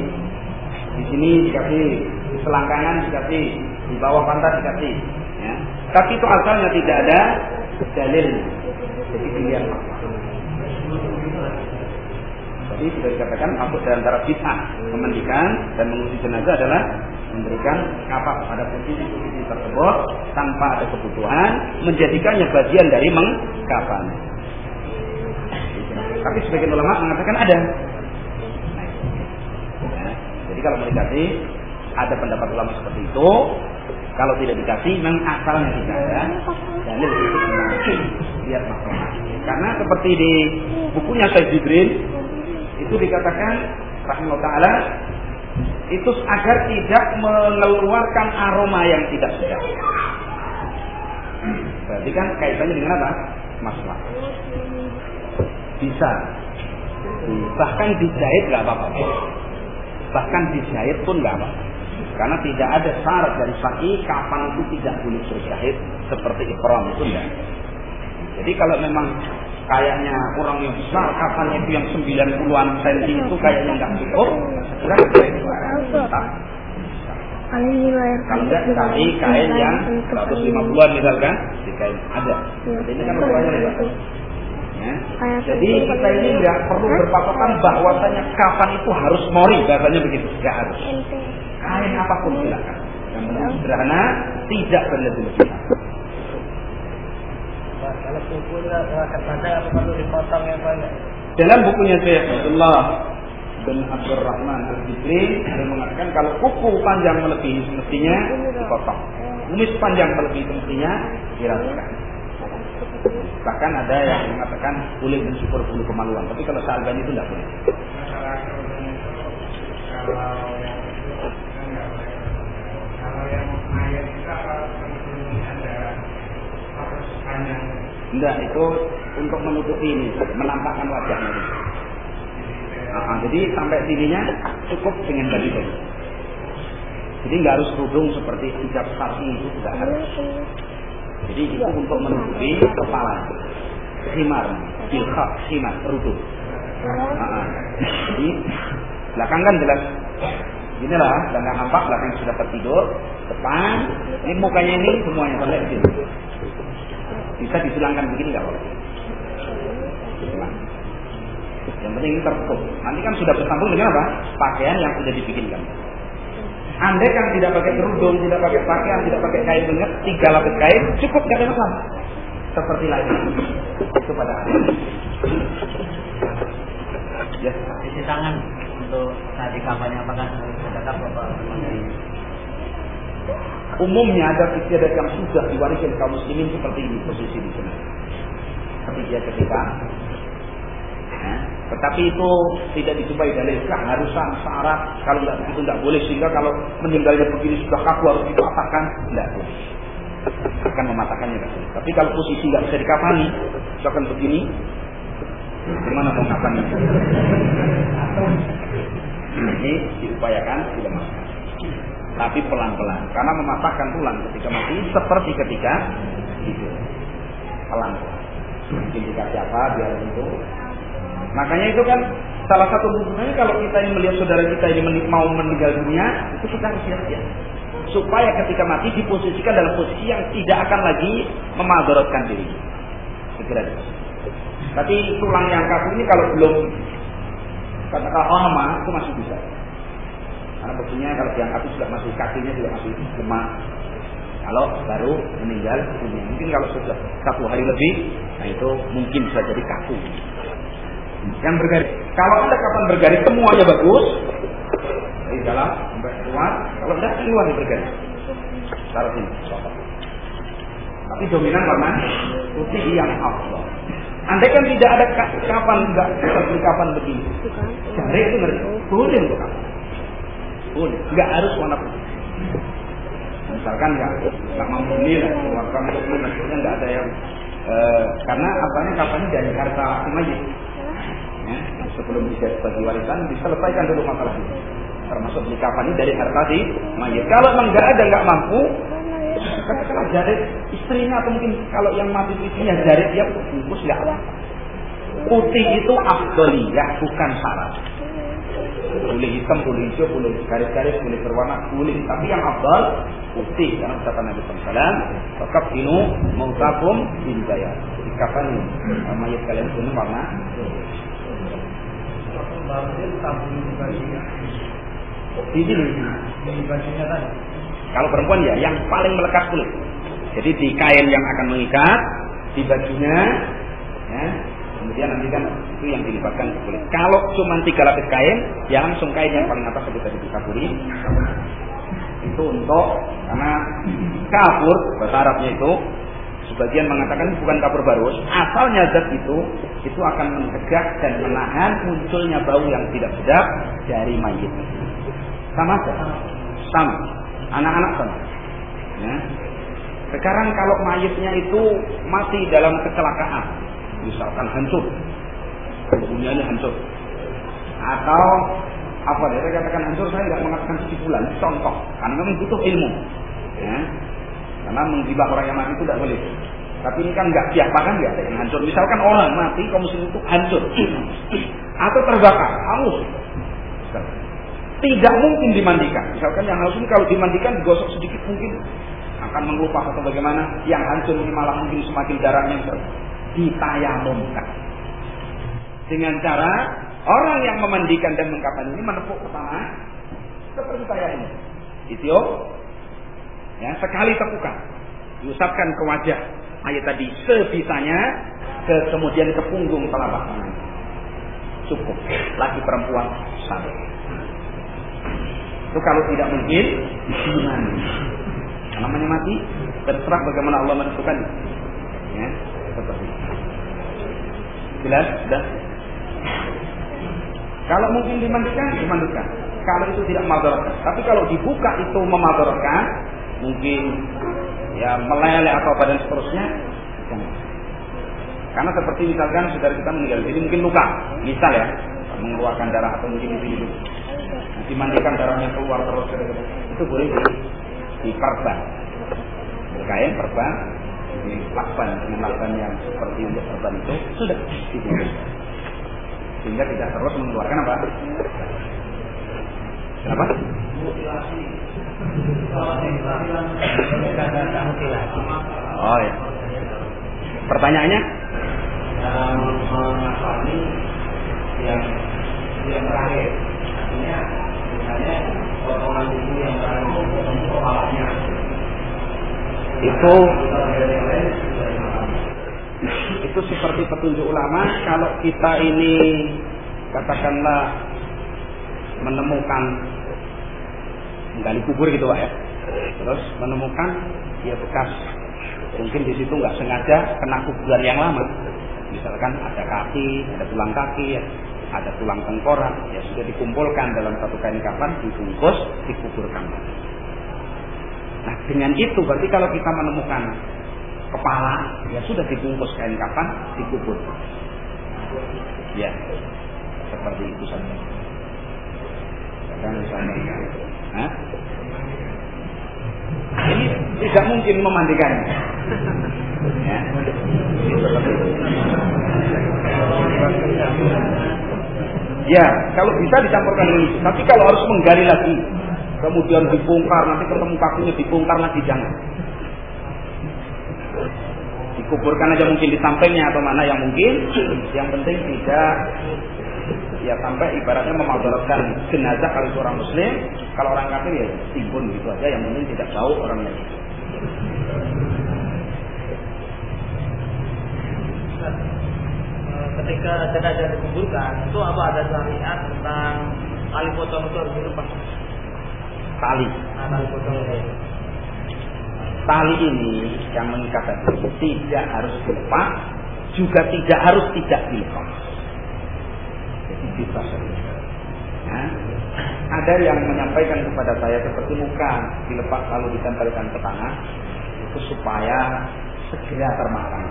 di sini dikasih, di selangkangan dikasih, di bawah pantat dikasih. Ya. Tapi itu asalnya tidak ada dalil, jadi pilihan. Jadi sudah dikatakan masuk dalam antara bid'ah memandikan dan menguji jenazah adalah memberikan kapas pada posisi-posisi tersebut tanpa ada kebutuhan, menjadikannya bagian dari mengkafan. Tapi sebagian ulama mengatakan ada. Ya, jadi kalau mau dikasih, ada pendapat ulama seperti itu. Kalau tidak dikasih, memang asalnya tidak ada dalil itu biar masalah. Karena seperti di bukunya Syekh Jibril itu dikatakan rahimahullah ta'ala, itu agar tidak mengeluarkan aroma yang tidak sedap. Berarti kan kaitannya dengan apa? Masalah. Bisa. Bahkan dijahit nggak apa-apa. Bahkan dijahit pun nggak apa-apa. Karena tidak ada syarat dari syar'i kapan itu tidak boleh berjahit seperti ihram itu enggak. Jadi kalau memang kayaknya orang yang besar kafannya itu yang 90-an cm itu kayaknya nggak cukup, sudah tak. Kalau enggak cari kain yang 150-an misalkan, di kain ada. Ini kan ukurannya lebar. Ya. Jadi kita ini nggak perlu berpatokan bahwasanya kafan itu harus mori, bahasanya begitu, nggak harus. Kain apapun silakan. Yang penting sederhana, tidak berlebihan. Kalau kukunya kadang apa perlu dipotong yang banyak? Dalam bukunya Syekh Abdullah bin Abdurrahman Al-Jibri ada mengatakan kalau kuku panjang melebihi semestinya dipotong, kumis panjang melebihi semestinya dirasakan. Bahkan ada yang mengatakan boleh mensyukur bulu kemaluan, tapi kalau Syalbani itu tidak boleh. Kalau yang ayat kita ada harus panjang. Enggak, itu untuk menutupi ini, menampakkan wajahnya. Jadi sampai sininya cukup dengan baju tadi. Jadi nggak harus kerudung seperti hijab syar'i itu tidak harus. Jadi itu untuk menutupi kepala, khimar, jilbab, khimar, kerudung. Jadi belakang kan jelas. Inilah belakang nampak, belakang sudah tertidur, depan, ini mukanya ini semuanya sampai di sini. Bisa disilangkan begini nggak boleh. Yang penting ini tertutup. Nanti kan sudah bersambung dengan apa? Pakaian yang sudah dibikinkan. Andai kan tidak pakai kerudung, tidak pakai pakaian, tidak pakai kain banget, 3 lapis kain cukup, nggak ada masalah. Seperti lain. Itu pada ya. Isi tangan untuk saat di kafannya apakah tetap apa? Umumnya ada istiadat yang sudah diwarisi kaum muslimin seperti ini posisi di sana. Tapi dia ketika, tetapi itu tidak dijumpai dalil keharusan syarat kalau itu tidak boleh, sehingga kalau meninggalnya begini sudah kaku harus dipatahkan, tidak boleh. Akan mematahkannya tidak boleh. Tapi kalau posisi nggak bisa dikafani, misalkan begini, gimana mau kafani? Ini diupayakan dilemahkan. Tapi pelan-pelan, karena mematahkan tulang ketika mati seperti ketika hidup, pelan-pelan. Indikasi apa biar itu. Makanya itu kan salah satu buktinya kalau kita ini melihat saudara kita ini mau meninggal dunia, itu kita harus siap-siap. supaya ketika mati diposisikan dalam posisi yang tidak akan lagi memadaratkan diri. Segera. Tapi tulang yang kaku ini kalau belum katakan lama itu masih bisa. Karena buktinya kalau diangkat itu sudah masih kakinya juga masih lemah. Kalau baru meninggal dunia, mungkin kalau sudah 1 hari lebih, nah itu mungkin bisa jadi kaku. Yang bergaris, kalau ada kapan bergaris semuanya bagus, dari dalam sampai keluar. Kalau tidak keluar bergaris. Taruh sini. Tapi dominan warna putih yang afdal. Andai kan tidak ada kapan enggak seperti kapan begini. Jari itu ngerti. Boleh untuk kapan. Boleh. Enggak harus warna putih. Misalkan enggak mampu nilai keluarkan untuk maksudnya enggak ada yang karena apanya kapannya dari harta mayit. Ya, sebelum bisa bagi warisan diselesaikan dulu masalah ini. Termasuk di kapan ini dari harta di mayit. Kalau memang enggak mampu, katakanlah jarit istrinya atau mungkin kalau yang mati istrinya jarit dia bungkus enggak apa. Putih itu afdaliyah bukan syarat. Boleh hitam, boleh hijau, boleh garis-garis, boleh berwarna, boleh. Tapi yang afdal putih karena kata Nabi sallallahu alaihi wasallam, "Fakafinu mautakum bil bayad." Kapan mayit kalian itu warna di bajunya tadi. Kalau perempuan ya yang paling melekat kulit. Jadi di kain yang akan mengikat, di bajunya, ya, kemudian nanti kan itu yang dilibatkan ke kulit. Kalau cuma 3 lapis kain, ya langsung kain yang paling atas seperti tadi dikaburi. Itu untuk karena kafur bahasa Arabnya itu. Sebagian mengatakan bukan kafur barus, asalnya zat itu akan mencegah dan menahan munculnya bau yang tidak sedap dari mayit. Sama saja, sama. Anak-anak sama. Ya. Sekarang kalau mayitnya itu masih dalam kecelakaan, misalkan hancur, tubuhnya hancur, atau apa dia katakan hancur, saya tidak mengatakan kesimpulan, contoh, karena memang butuh ilmu. Ya. Karena menggibah orang yang mati itu tidak boleh. Tapi ini kan nggak siapa kan nggak ada yang hancur. Misalkan orang mati, kaum muslim itu hancur atau terbakar, hangus. Tidak mungkin dimandikan. Misalkan yang hangus ini kalau dimandikan digosok sedikit mungkin akan mengelupas atau bagaimana. Yang hancur ini malah mungkin semakin darahnya ditayamumkan. Dengan cara orang yang memandikan dan mengkapan ini menepuk pertama seperti tayamum. Ditiup. Ya, sekali tepukan, diusapkan ke wajah mayat tadi sebisanya, kemudian ke punggung telapak tangan. Cukup. Laki perempuan sama. Itu kalau tidak mungkin dimandi. Namanya mati, terserah bagaimana Allah menentukan. Ya, seperti itu. Jelas? Sudah? Kalau mungkin dimandikan, dimandikan. Kalau itu tidak memadaratkan. Tapi kalau dibuka itu memadaratkan, mungkin ya meleleh atau badan seterusnya, jangan. Karena seperti misalkan saudara kita meninggal, jadi mungkin luka, misal ya, mengeluarkan darah atau mungkin itu, dimandikan darahnya keluar terus, itu boleh diperban, berkain perban, dilakban dengan lakban yang seperti untuk perban itu sudah dibungkus, sehingga tidak terus mengeluarkan apa? Kenapa? Oh ya. Pertanyaannya? Yang terakhir, artinya misalnya potongan tubuh yang terakhir untuk kepalanya. Itu seperti petunjuk ulama. Kalau kita ini katakanlah menemukan menggali kubur gitu Pak ya, terus menemukan dia bekas, mungkin di situ nggak sengaja kena kuburan yang lama, misalkan ada kaki, ada tulang kaki, ya, ada tulang tengkorak, ya sudah dikumpulkan dalam satu kain kafan, dibungkus, dikuburkan. Nah dengan itu berarti kalau kita menemukan kepala, ya sudah dibungkus kain kafan, dikubur. Ya seperti itu saja. Hah? Ini tidak mungkin memandikannya. Ya. Ya, kalau bisa dicampurkan dengan itu. Tapi kalau harus menggali lagi, kemudian dibongkar, nanti ketemu kakinya dibongkar lagi, jangan. Dikuburkan aja mungkin di sampingnya atau mana yang mungkin. Yang penting tidak ya sampai ibaratnya memadaratkan jenazah kalau itu orang muslim. Kalau orang kafir ya timbun gitu aja, yang penting tidak bau orangnya. Ketika jenazah dikuburkan itu apa ada syariat tentang tali pocong itu harus dilepas? Tali Pocong itu. Tali ini yang mengikat tadi tidak harus dilepas, juga tidak harus tidak dilepas. Jadi bisa saja. Nah, ada yang menyampaikan kepada saya seperti muka dilepas lalu ditempelkan ke tangan itu supaya segera termakan.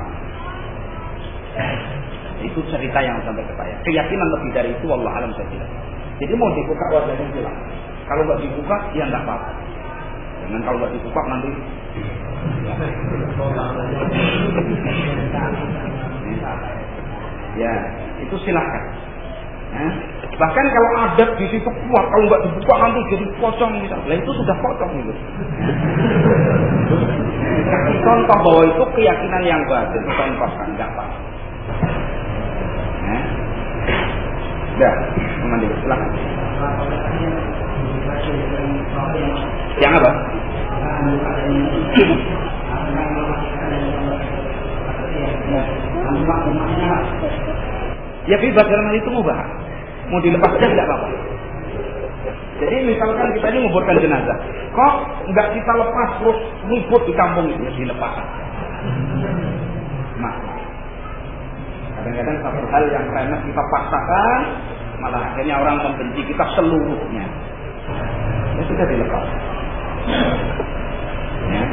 Itu cerita yang sampai ke saya. Keyakinan lebih dari itu, wallahu alam saya tidak. Jadi mau dibuka wajahnya bilang. Kalau nggak dibuka, ya nggak apa-apa. Jangan kalau nggak dibuka nanti. Ya, itu silakan. Nah, bahkan kalau adat di situ kuat, kalau nggak dibuka nanti jadi pocong misalnya. Lah itu sudah pocong gitu. Kasih contoh bahwa itu keyakinan yang batin, contohkan nggak apa-apa. Dah, mandi silakan. Yang apa? Ya bebas dalam hal itu mubah. Mau dilepas aja tidak apa-apa. Jadi misalkan kita ini menguburkan jenazah, kok nggak kita lepas terus ribut di kampung itu, ya dilepas. Nah, kadang-kadang satu hal yang remeh kita paksakan, malah akhirnya orang membenci kita seluruhnya. Ya sudah dilepas. Ya.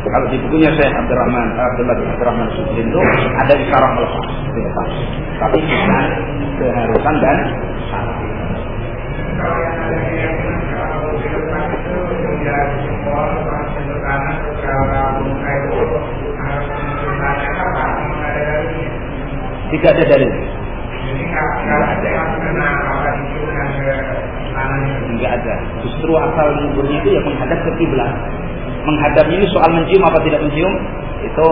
Kalau di bukunya Syekh Abdurrahman Sudin itu ada isyarah melepas, dilepas. Tapi bukan keharusan dan syarat. Kalau yang ada keyakinan kalau dilepas itu sudah jempol, untuk kanan, kalau muka itu harus menunjukkannya apa? Ada dalilnya? Tidak ada dalil. Jadi kalau ada yang kenal apa itu yang ke kanan itu? Enggak ada. Justru asal menguburnya itu ya menghadap ke kiblat. Menghadap ini soal mencium apa tidak mencium itu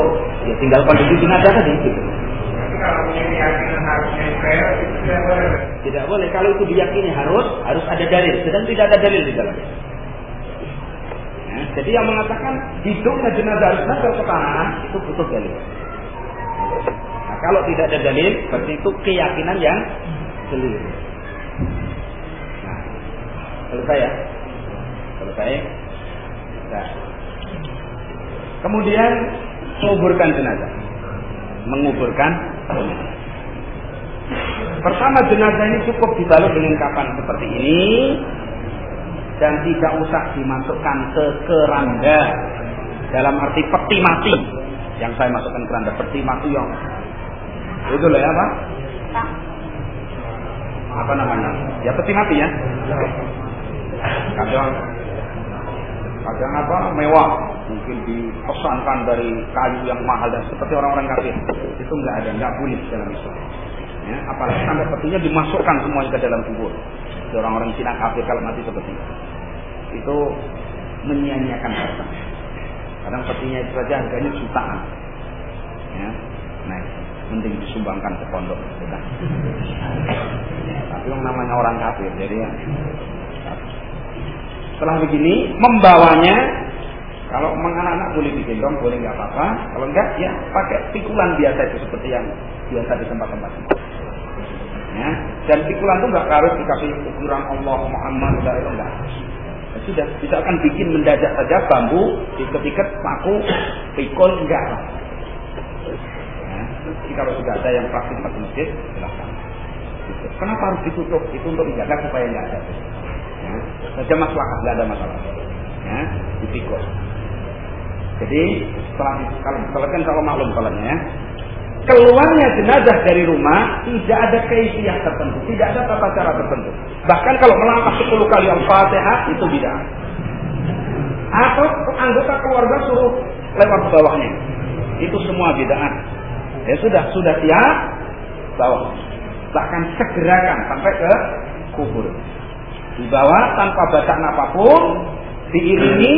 ya tinggal kondisi jenazah tadi gitu. Tapi kalau punya keyakinan harus nempel itu tidak boleh. Tidak boleh. Kalau itu diyakini harus ada dalil. Sedang tidak ada dalil di dalamnya. Ya, jadi yang mengatakan hidupnya jenazah harus nempel ke tanah itu butuh dalil. Nah, kalau tidak ada dalil berarti itu keyakinan yang keliru. Nah, selesai ya. Selesai. Nah. Kemudian menguburkan jenazah. Pertama, jenazah ini cukup dibalut dengan kapan seperti ini dan tidak usah dimasukkan ke keranda. Dalam arti peti mati. Yang saya masukkan keranda peti mati yang itu loh ya Pak? Apa namanya? Ya peti mati ya. Kadang apa mewah, mungkin dipesankan dari kayu yang mahal dan seperti orang-orang kafir. Itu nggak boleh dalam Islam. Ya, apalagi sampai petinya dimasukkan semuanya ke dalam kubur. Orang-orang Cina kafir kalau mati seperti itu menyia-nyiakan harta. Kadang petinya itu saja harganya jutaan. Ya, nah penting disumbangkan ke pondok. Ya, tapi yang namanya orang kafir, jadi ya. Setelah begini, membawanya, kalau anak-anak boleh digendong, boleh nggak apa-apa. Kalau enggak, ya pakai pikulan biasa itu seperti yang biasa di tempat-tempat. Ya, dan pikulan itu nggak harus dikasih ukuran Allah Muhammad itu enggak. Ya, sudah, bisa akan bikin mendadak saja bambu, diikat-ikat, paku, pikul enggak. Ya, jadi kalau sudah ada yang praktik di masjid, silahkan. Kenapa harus ditutup? Itu untuk menjaga supaya nggak ada. Ya, saja maslahat, nggak ada masalah. Ya, dipikul. Jadi setelah kan kalau maklum salatnya ya, keluarnya jenazah dari rumah tidak ada kaifiyah tertentu, tidak ada tata cara tertentu. Bahkan kalau melangkah 10 kali Al-Fatihah itu bid'ah. Atau anggota keluarga suruh lewat bawahnya, itu semua bid'ah. Ya sudah siap bawah. Bahkan segerakan sampai ke kubur. Dibawa tanpa bacaan apapun, diiringi.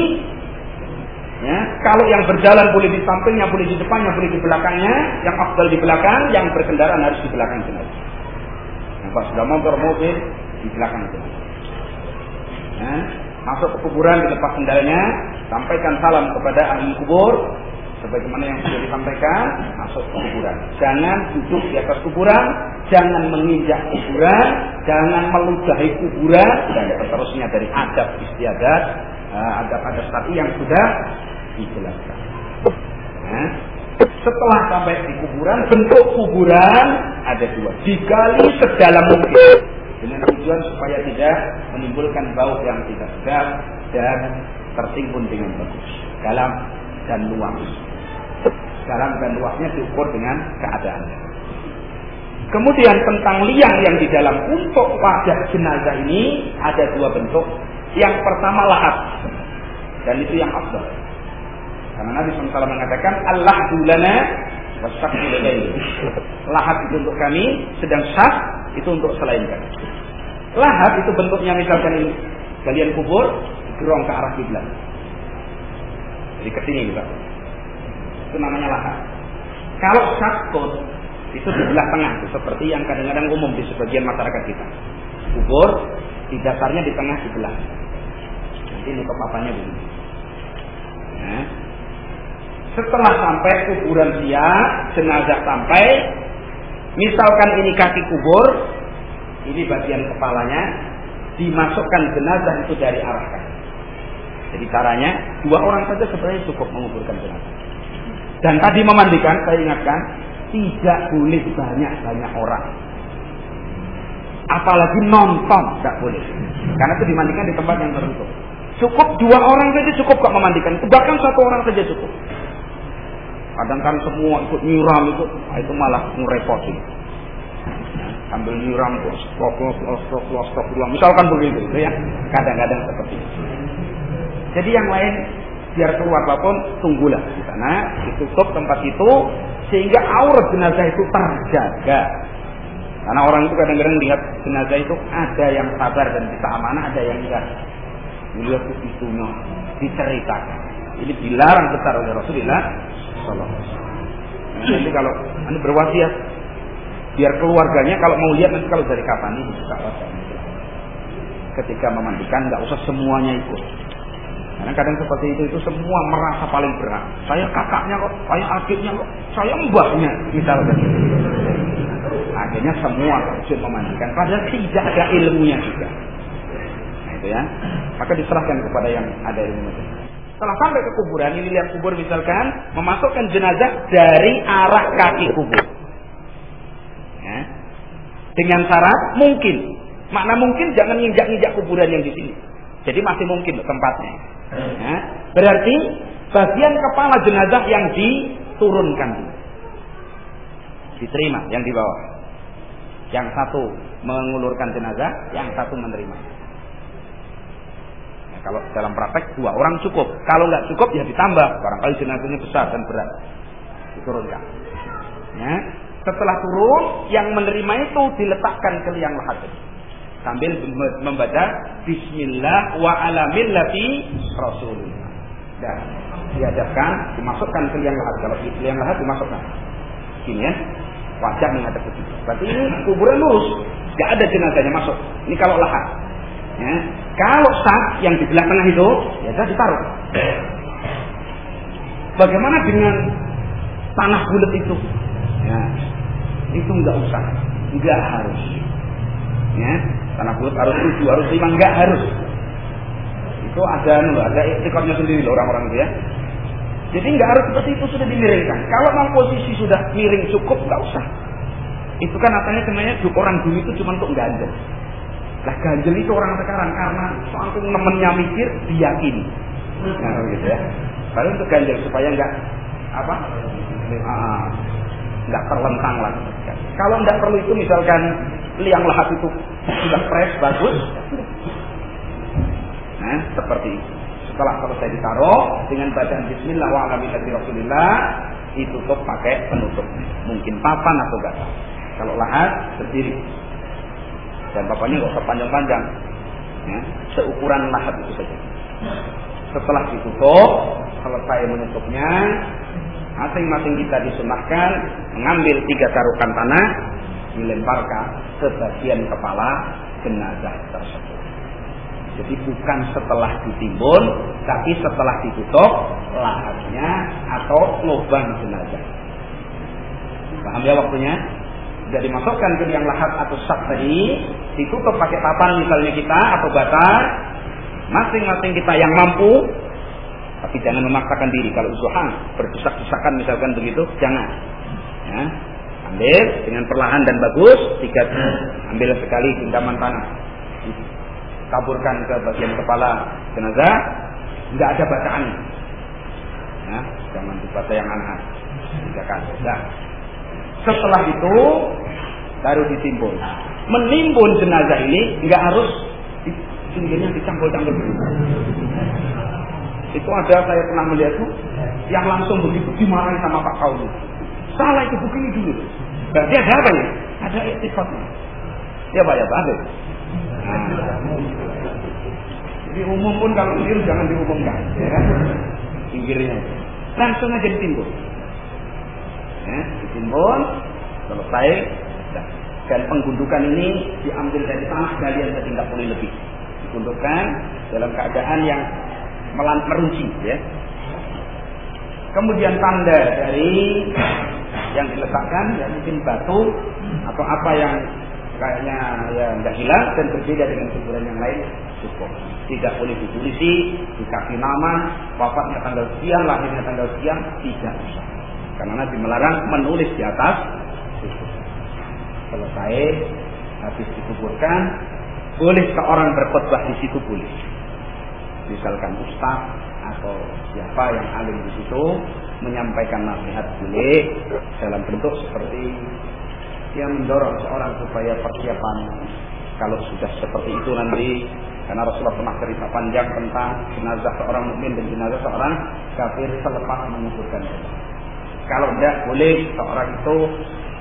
Ya, kalau yang berjalan boleh di sampingnya, boleh di depannya, boleh di belakangnya. Yang afdal di belakang, yang berkendaraan harus di belakang jenazah. Yang pas sudah mobil di belakang jenazah. Ya, masuk ke kuburan, dilepas sendalnya, sampaikan salam kepada ahli kubur, sebagaimana yang sudah disampaikan, masuk ke kuburan. Jangan duduk di atas kuburan, jangan menginjak kuburan, jangan meludahi kuburan, dan seterusnya dari adab istiadat, adab-adab syar'i yang sudah dijelaskan. Nah, setelah sampai di kuburan, bentuk kuburan ada dua, digali sedalam mungkin dengan tujuan supaya tidak menimbulkan bau yang tidak sedap dan tertimbun dengan bagus. Dalam dan luas. Dalam dan luasnya diukur dengan keadaannya. Kemudian tentang liang yang di dalam untuk wajah jenazah ini ada dua bentuk. Yang pertama lahat, dan itu yang afdal. Karena Nabi SAW mengatakan Allah dulana wasyak dulaini. Lahat itu untuk kami, sedang syak itu untuk selain kami. Lahat itu bentuknya misalkan ini galian kubur gerong ke arah kiblat. Jadi ke sini juga. Itu namanya lahat. Kalau syakut itu di belah tengah, itu seperti yang kadang-kadang umum di sebagian masyarakat kita. Kubur di dasarnya di tengah di belah. Nanti nutup apanya begini. Nah, setelah sampai kuburan siap, jenazah sampai, misalkan ini kaki kubur, ini bagian kepalanya, dimasukkan jenazah itu dari arah kanan. Jadi caranya 2 orang saja sebenarnya cukup menguburkan jenazah. Dan tadi memandikan, saya ingatkan, tidak boleh banyak-banyak orang. Apalagi nonton, tidak boleh. Karena itu dimandikan di tempat yang tertentu. Cukup 2 orang saja cukup kok memandikan. Bahkan 1 orang saja cukup. Kadang kan semua ikut nyiram itu malah ngerepotin. Ambil nyiram terus astagfirullah. Misalkan begitu ya. Kadang-kadang seperti itu. Jadi yang lain biar keluar apapun tunggulah di sana, ditutup tempat itu sehingga aurat jenazah itu terjaga. Karena orang itu kadang-kadang lihat jenazah itu ada yang sabar dan bisa amanah, ada yang enggak. Melihat itunya diceritakan. Ini dilarang besar oleh Rasulullah sallallahu alaihi wasallam. Jadi kalau anda berwasiat biar keluarganya kalau mau lihat nanti kalau dari kapan ini bisa wasiat. Ketika memandikan enggak usah semuanya ikut. Karena kadang seperti itu semua merasa paling berat. Saya kakaknya kok, saya adiknya kok, saya mbahnya misalnya. Akhirnya semua harus memandikan. Padahal tidak ada ilmunya juga. Nah itu ya. Maka diserahkan kepada yang ada ilmunya. Setelah sampai ke kuburan, ini lihat kubur misalkan, memasukkan jenazah dari arah kaki kubur. Ya. Dengan syarat mungkin. Makna mungkin jangan nginjak-nginjak kuburan yang di sini. Jadi masih mungkin tempatnya. Ya. Berarti bagian kepala jenazah yang diturunkan, diterima yang di bawah. Yang satu mengulurkan jenazah, yang satu menerima. Nah, kalau dalam praktek 2 orang cukup. Kalau nggak cukup ya ditambah. Barangkali jenazahnya besar dan berat, diturunkan. Ya. Setelah turun, yang menerima itu diletakkan ke liang lahat sambil membaca Bismillah wa ala millati Rasulullah. Dan dihadapkan, dimasukkan ke liang lahat. Kalau di liang lahat dimasukkan. Gini ya. Wajah menghadap ke situ. Berarti ini kuburan lurus, nggak ada jenazahnya masuk. Ini kalau lahat. Ya. Kalau sak yang di belah tengah itu, ya sudah ditaruh. Bagaimana dengan tanah bulat itu? Ya, itu nggak usah, nggak harus. Ya, tanah bulat harus 7, harus 5, nggak harus. Itu ada ekornya sendiri loh orang-orang itu ya. Jadi nggak harus seperti itu, sudah dimiringkan. Kalau memang posisi sudah miring cukup, nggak usah. Itu kan katanya sebenarnya orang dulu itu cuma untuk ganjel. Lah ganjel itu orang sekarang karena saking nemennya mikir diyakini. Nah gitu ya. Baru untuk ganjel supaya nggak terlentang lagi. Kalau nggak perlu itu misalkan liang lahat itu sudah fresh bagus. Nah seperti itu. Setelah selesai ditaruh dengan bacaan Bismillah wa ala millati Rasulillah, ditutup pakai penutup. Mungkin papan atau gatal. Kalau lahat berdiri. Dan papannya nggak usah panjang-panjang. Ya, seukuran lahat itu saja. Setelah ditutup, selesai menutupnya, masing-masing kita disunahkan mengambil 3 tarukan tanah, dilemparkan ke bagian kepala jenazah tersebut. Jadi bukan setelah ditimbun, tapi setelah ditutup lahatnya atau lubang jenazah. Paham ya waktunya? Sudah dimasukkan ke liang lahat atau sak tadi, ditutup pakai papan misalnya kita atau bata. Masing-masing kita yang mampu, tapi jangan memaksakan diri. Kalau usaha berdesak-desakan misalkan begitu, jangan. Ya, ambil dengan perlahan dan bagus. 3 ambil sekali genggaman tanah, taburkan ke bagian kepala jenazah. Tidak ada bacaannya. Ya, jangan dibaca yang aneh. 3 kali. Nah, setelah itu baru ditimbun. Menimbun jenazah ini nggak harus pinggirnya dicampur-campur. Itu ada, saya pernah melihat tuh yang langsung begitu dimarahi sama Pak Kauli. Salah itu begini dulu. Berarti ada apa ya? Ada etikatnya. Ya Pak ya Pak. Di umum pun kalau kecil jangan diumumkan, ya kan? Pinggirnya langsung aja ditimbun. Ya, ditimbun, selesai. Dan penggundukan ini diambil dari tanah galian jadi tidak boleh lebih. Digundukkan dalam keadaan yang meruncing, ya. Kemudian tanda dari yang diletakkan, ya mungkin batu atau apa yang kayaknya ya nggak hilang dan berbeda dengan kuburan yang lain, cukup. Tidak boleh ditulisi, dikasih nama, wafatnya tanggal sekian, lahirnya tanggal sekian, tidak bisa. Karena Nabi melarang menulis di atas. Selesai, habis dikuburkan, boleh seorang berkhutbah di situ boleh. Misalkan ustaz atau siapa yang alim di situ menyampaikan nasihat boleh dalam bentuk seperti yang mendorong seorang supaya persiapan kalau sudah seperti itu nanti, karena Rasulullah pernah cerita panjang tentang jenazah seorang mukmin dan jenazah seorang kafir selepas menguburkan. Kalau tidak boleh seorang itu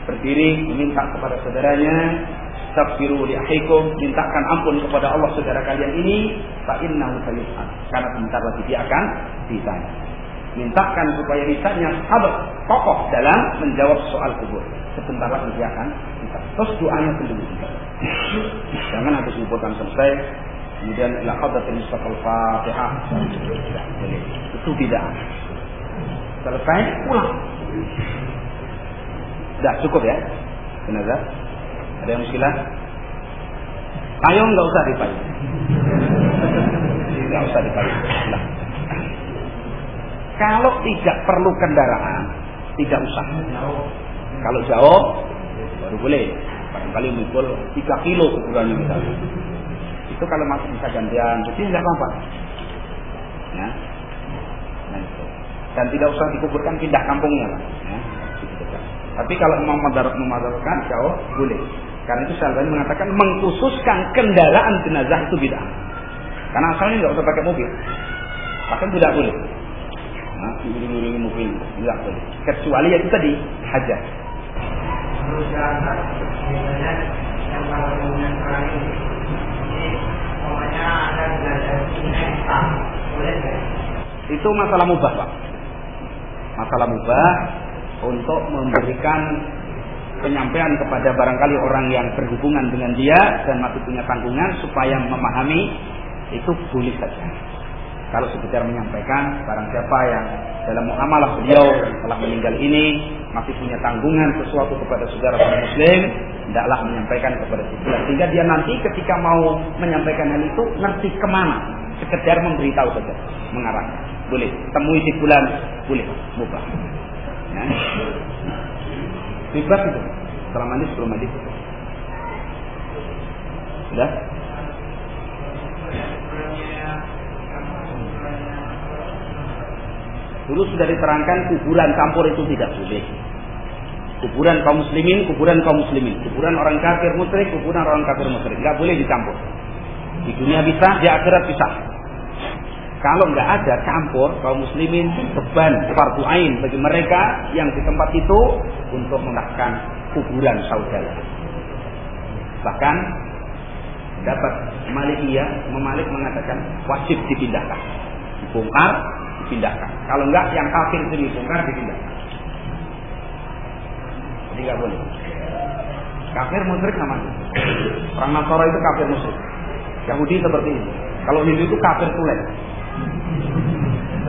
berdiri meminta kepada saudaranya, astaghfiru li akhikum, mintakan ampun kepada Allah saudara kalian ini, fa innahu sayus'al, karena sebentar lagi dia akan ditanya. Mintakan supaya ditanya sahabat kokoh dalam menjawab soal kubur. Sebentar lagi dia akan ditanya. Terus doanya sendiri juga. Jangan habis kuburan selesai kemudian ila hadratil mustaqal Fatihah. Itu tidak. Selesai pulang. Sudah cukup ya jenazah. Ada yang muskilah? Payung nggak usah dipayung. Nggak usah dipayung. Nah. Kalau tidak perlu kendaraan, tidak usah. Kalau jauh, baru boleh. Barangkali mikul 3 kilo ukurannya misalnya. Itu kalau masih bisa gantian, jadi nggak apa-apa. Ya. Nah, itu. Dan tidak usah dikuburkan, pindah kampungnya lah. Ya. Tapi kalau memang memadarkan jauh boleh. Karena itu Syalbani mengatakan mengkhususkan kendaraan jenazah itu bid'ah. Karena asalnya nggak usah pakai mobil, bahkan tidak boleh. Nah, diiring-iringi mobil tidak boleh. Kecuali itu tadi hajat. Itu masalah mubah, Pak. Masalah mubah untuk memberikan penyampaian kepada barangkali orang yang berhubungan dengan dia dan masih punya tanggungan supaya memahami, itu boleh saja. Kalau sekedar menyampaikan barang siapa yang dalam muamalah beliau telah meninggal ini masih punya tanggungan sesuatu kepada saudara muslim, hendaklah menyampaikan kepada dia sehingga dia nanti ketika mau menyampaikan hal itu ngerti kemana, sekedar memberitahu saja, mengarahkan. Boleh, temui di bulan, boleh, mubah. Ya. Bebas itu. Setelah mandi, sebelum mandi. Sudah? Dulu sudah diterangkan kuburan campur itu tidak boleh. Kuburan kaum muslimin, kuburan kaum muslimin. Kuburan orang kafir musyrik, kuburan orang kafir musyrik. Tidak boleh dicampur. Di dunia bisa, di akhirat bisa. Kalau nggak ada campur kaum muslimin, beban fardu ain bagi mereka yang di tempat itu untuk melakukan kuburan saudara. Bahkan dapat Malikiyah, Malik mengatakan wajib dipindahkan, dibongkar, dipindahkan. Kalau enggak, yang kafir itu dibongkar, dipindahkan. Jadi enggak boleh. Kafir musyrik namanya. Orang Nasara itu kafir musyrik. Yahudi seperti ini. Kalau Hindu itu kafir tulen.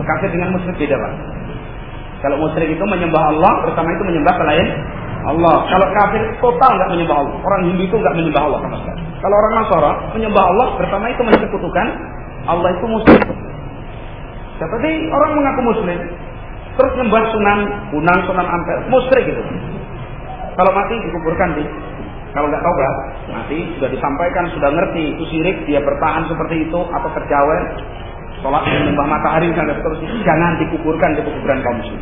Kafir dengan musyrik beda, Pak. Kalau musyrik itu menyembah Allah, bersama itu menyembah selain Allah. Kalau kafir total enggak menyembah Allah. Orang Hindu itu enggak menyembah Allah sama sekali. Kalau orang Nasara menyembah Allah, bersama itu menyekutukan Allah, itu musyrik. Seperti orang mengaku muslim, terus menyembah Sunan Ampel, musyrik itu. Kalau mati dikuburkan di, kalau nggak taubat, mati sudah disampaikan, sudah ngerti itu syirik, dia bertahan seperti itu atau terjawel, sholat menyembah matahari dan seterusnya, jangan dikuburkan di kuburan kaum muslim.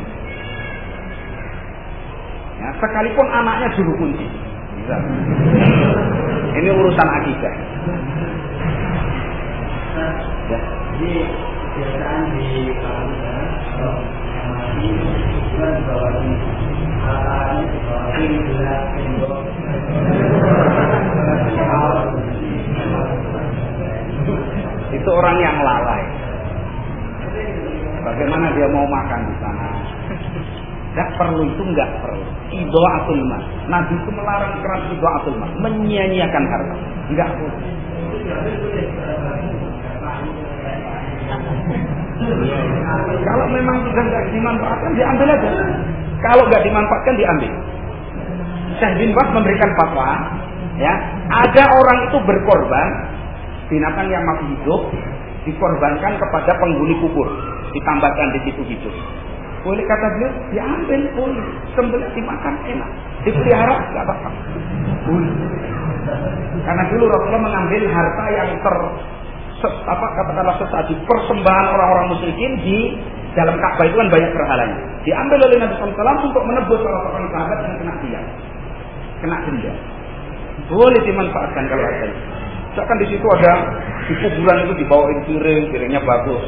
Ya, sekalipun anaknya juru kunci. Bisa. Ini urusan akidah. Ya. Jadi kebiasaan di kalangan kalau mati bukan bahwa alatnya bahwa ini jelas itu orang yang lalai. Bagaimana dia mau makan di sana? Tidak perlu, itu enggak perlu. Idha'atul mal. Nabi itu melarang keras idha'atul mal, menyia-nyiakan harta. Enggak boleh. Kalau memang sudah enggak dimanfaatkan, diambil aja. Kalau enggak dimanfaatkan, diambil. Syekh bin Baz memberikan fatwa, ya, ada orang itu berkorban binatang yang masih hidup, dikorbankan kepada penghuni kubur, ditambahkan di situ hidup. Boleh, kata beliau, diambil, boleh. Sembelih dimakan, enak. Dipelihara, enggak apa-apa. Boleh. Karena dulu Rasulullah mengambil harta yang katakanlah sesaji persembahan orang-orang musyrikin di dalam Ka'bah itu kan banyak berhalanya. Diambil oleh Nabi SAW untuk menebus orang-orang sahabat yang kena dia, kena denda. Boleh dimanfaatkan kalau ada. Misalkan di situ ada di kuburan itu dibawain piringnya bagus.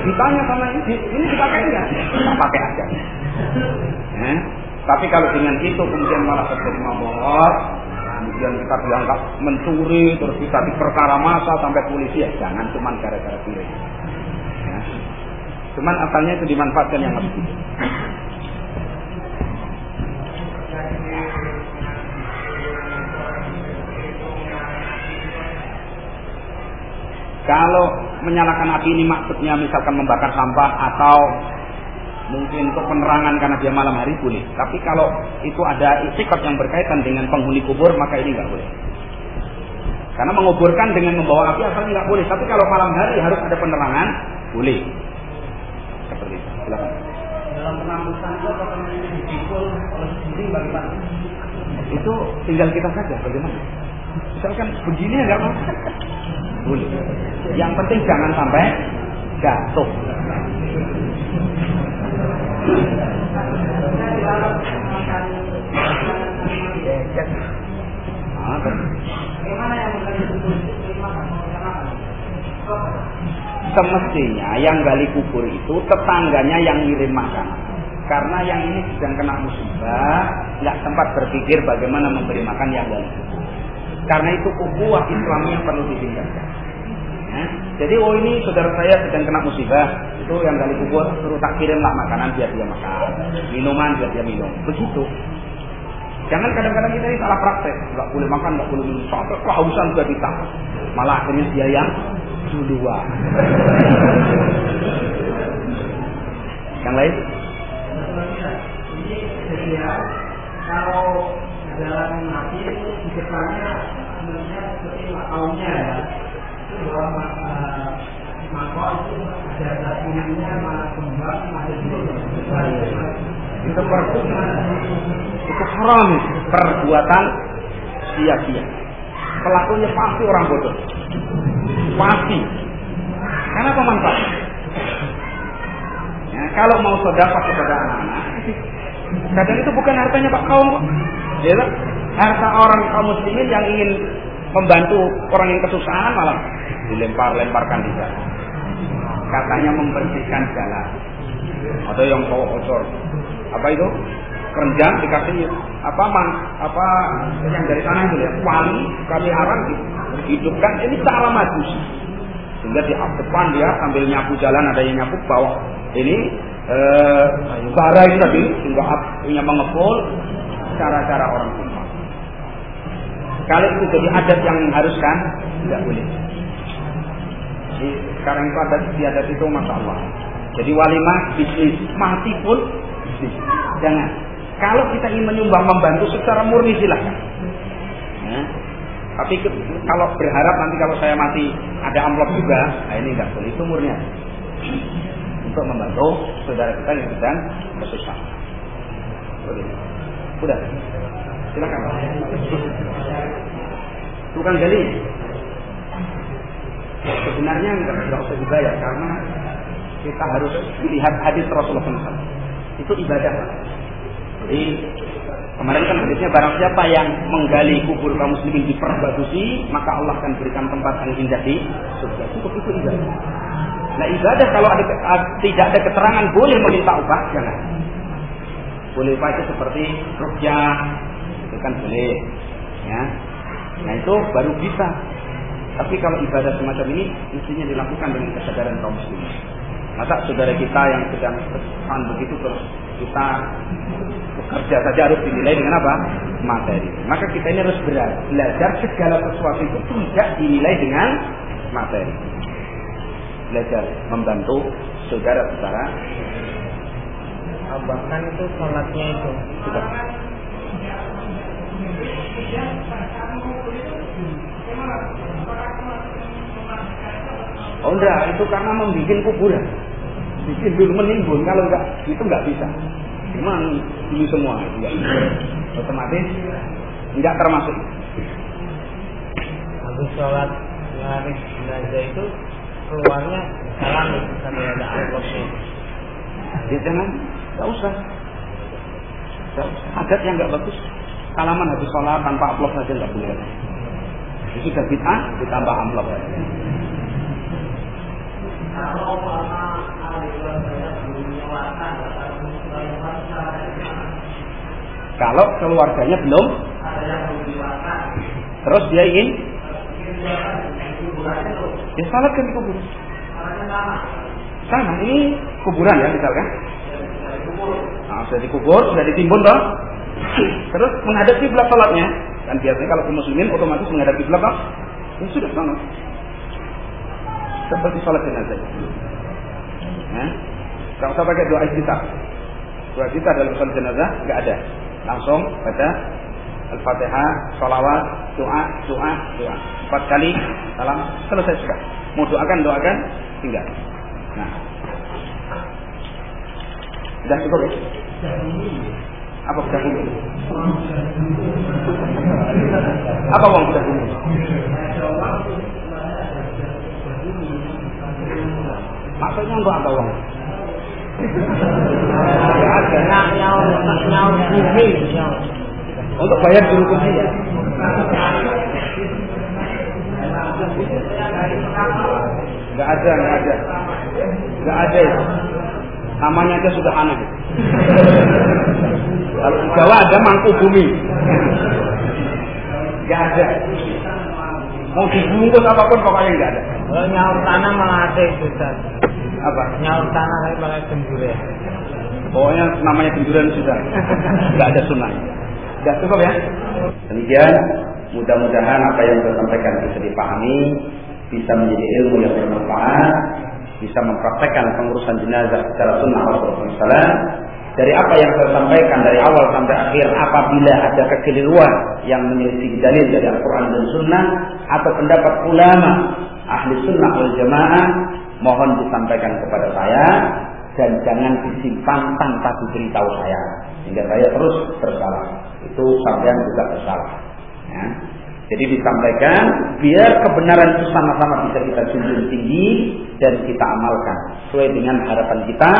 Ditanya sama ini dipakai enggak? Kita pakai aja. Tapi kalau dengan itu kemudian malah terjadi mabuk, kemudian kita dianggap mencuri, terus kita diperkara massa sampai polisi, ya jangan cuma gara-gara piring. Ya. Cuman asalnya itu dimanfaatkan yang habis itu. Kalau menyalakan api ini maksudnya misalkan membakar sampah atau mungkin untuk penerangan karena dia malam hari, boleh. Tapi kalau itu ada istiqat yang berkaitan dengan penghuni kubur, maka ini nggak boleh. Karena menguburkan dengan membawa api asalnya nggak boleh. Tapi kalau malam hari harus ada penerangan, boleh. Seperti itu. Silakan. Dalam penambusan itu apakah ini dipikul oleh sendiri bagi Pak? Itu tinggal kita saja bagaimana. Misalkan begini nggak apa-apa. Boleh. Yang penting jangan sampai jatuh. Semestinya yang gali kubur itu tetangganya yang ngirim makanan. Karena yang ini sedang kena musibah, nggak sempat berpikir bagaimana memberi makan yang gali kubur. Karena itu ukhuwah Islam yang perlu ditingkatkan. Ya. Jadi ini saudara saya sedang kena musibah, itu yang gali kubur suruh tak kirimlah makanan biar dia makan, minuman biar dia minum. Begitu. Jangan kadang-kadang kita ini salah praktek, nggak boleh makan, nggak boleh minum, sampai kehausan sudah ditahan. Malah akhirnya dia yang duluan. Yang lain? Jadi ya, kalau dalam mati itu di depannya sebenarnya seperti makaumnya ya, itu bahwa makau itu ada bunyinya, kembang, ada juga. Itu haram, perbuatan sia-sia. Pelakunya pasti orang bodoh, pasti. Karena apa manfaatnya? Ya, kalau mau sedekah kepada anak-anak, kadang itu bukan hartanya Pak kaum, ya, harta orang kaum muslimin yang ingin membantu orang yang kesusahan malah dilempar-lemparkan di sana. Katanya membersihkan jalan. Ada yang bawa kotor. Apa itu? kerenjang dikasih yang dari sana itu ya, wali kasih arang dihidupkan. Ini cara majusi. Sehingga di depan dia sambil nyapu jalan, ada yang nyapu bawah. Ini bara itu tadi, sehingga apinya mengepul. Cara-cara orang kuno. Kalau itu jadi adat yang mengharuskan, tidak boleh. Jadi, sekarang itu adat itu Masya Allah. Jadi walimah bisnis, mati pun bisnis. Jangan. Kalau kita ingin menyumbang membantu secara murni silahkan. Ya. Tapi kalau berharap nanti kalau saya mati ada amplop juga, nah ini tidak boleh. Itu murni untuk membantu saudara kita yang sedang kesusahan. Boleh. Sudah. Silakan. Tukang gali. Sebenarnya enggak usah dibayar karena kita harus lihat hadis Rasulullah SAW. Itu ibadah. Jadi kemarin kan hadisnya barang siapa yang menggali kubur kaum muslimin diperbagusi, maka Allah akan berikan tempat yang indah di surga. Itu ibadah. Nah ibadah kalau tidak ada keterangan boleh meminta upah, jangan. Boleh upah itu seperti ruqyah, itu kan boleh. Ya. Nah itu baru bisa. Tapi kalau ibadah semacam ini mestinya dilakukan dengan kesadaran kaum muslimin. Masa saudara kita yang sedang kesusahan begitu terus kita bekerja saja harus dinilai dengan apa? Materi. Maka kita ini harus belajar segala sesuatu itu tidak dinilai dengan materi. Belajar membantu saudara secara bahkan itu sholatnya itu sudah. Oh enggak, itu karena membuat kuburan. Bikin dulu menimbun, kalau enggak itu enggak bisa. Memang ini semua enggak bisa. Otomatis enggak termasuk. Habis sholat hari jenazah itu keluarnya salam sampai ada amplopnya. Ya jangan, enggak usah. Adat yang enggak bagus. Salaman habis sholat tanpa amplop saja enggak boleh. Itu sudah bid'ah ditambah amplop. Kalau keluarganya belum, terus dia ingin, ya salatkan di kuburan. Sama, ini kuburan ya misalkan. Nah, sudah dikubur, sudah ditimbun toh. Terus menghadap kiblat salatnya. Dan biasanya kalau muslimin otomatis menghadap kiblat toh. Ya sudah sama. Seperti sholat jenazah. Kalau usah pakai doa istiftah. Doa istiftah dalam sholat jenazah enggak ada. Langsung baca Al-Fatihah, sholawat, doa. 4 kali, salam, selesai sudah. Mau doakan, tinggal. Nah, sudah cukup ya? Apa sudah cukup? Apa uang sudah cukup? Maksudnya untuk apa uang? Untuk bayar juru kunci ya? Enggak ada itu. Namanya aja sudah aneh. Kalau di Jawa ada mangkuk bumi. Enggak ada. Mau dibungkus apapun pokoknya enggak ada. Kalau nyaur tanah malah ada itu, Ustaz. Apa? Nyaur tanah tapi pakai jemburan. Pokoknya namanya jemburan sudah. Enggak ada sunnah. Sudah cukup ya? Demikian, mudah-mudahan apa yang saya sampaikan bisa dipahami, bisa menjadi ilmu yang bermanfaat, bisa mempraktekkan pengurusan jenazah secara sunnah Rasulullah SAW. Dari apa yang saya sampaikan dari awal sampai akhir, apabila ada kekeliruan yang menyelisih dalil dari Al-Quran dan Sunnah atau pendapat ulama ahli sunnah wal jamaah, mohon disampaikan kepada saya dan jangan disimpan tanpa diberitahu saya, sehingga saya terus bersalah. Itu sampean juga bersalah. Ya. Jadi disampaikan biar kebenaran itu sama-sama bisa kita junjung tinggi dan kita amalkan sesuai dengan harapan kita.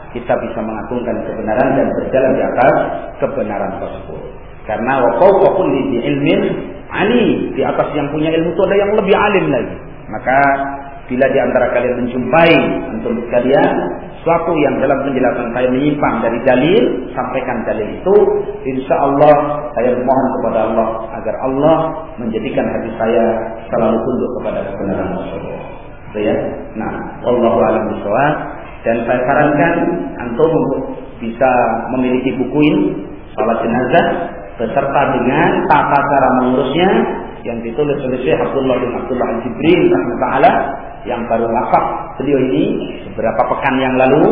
Kita bisa mengagungkan kebenaran dan berjalan di atas kebenaran tersebut. Karena wa fawqa kulli ilmin alim, di atas yang punya ilmu itu ada yang lebih alim lagi. Maka bila di antara kalian menjumpai antum sekalian sesuatu yang dalam penjelasan saya menyimpang dari dalil, sampaikan dalil itu. Insya Allah saya mohon kepada Allah agar Allah menjadikan hati saya selalu tunduk kepada kebenaran Rasulullah. Itu ya. Nah, wallahu a'lam bishawab. Dan saya sarankan antum bisa memiliki buku ini, salat jenazah, beserta dengan tata cara mengurusnya yang ditulis oleh Syekh Abdullah bin Abdullah Al-Jibril rahimahullah yang baru wafat beliau ini beberapa pekan yang lalu.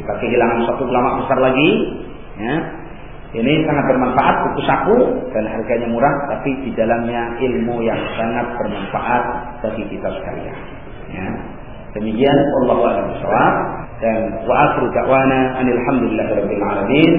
Kita kehilangan satu ulama besar lagi. Ya. Ini sangat bermanfaat, buku saku dan harganya murah, tapi di dalamnya ilmu yang sangat bermanfaat bagi kita sekalian. Ya. Demikian wallahu a'lam bishawab dan wa akhiru da'wana alhamdulillahirabbil alamin.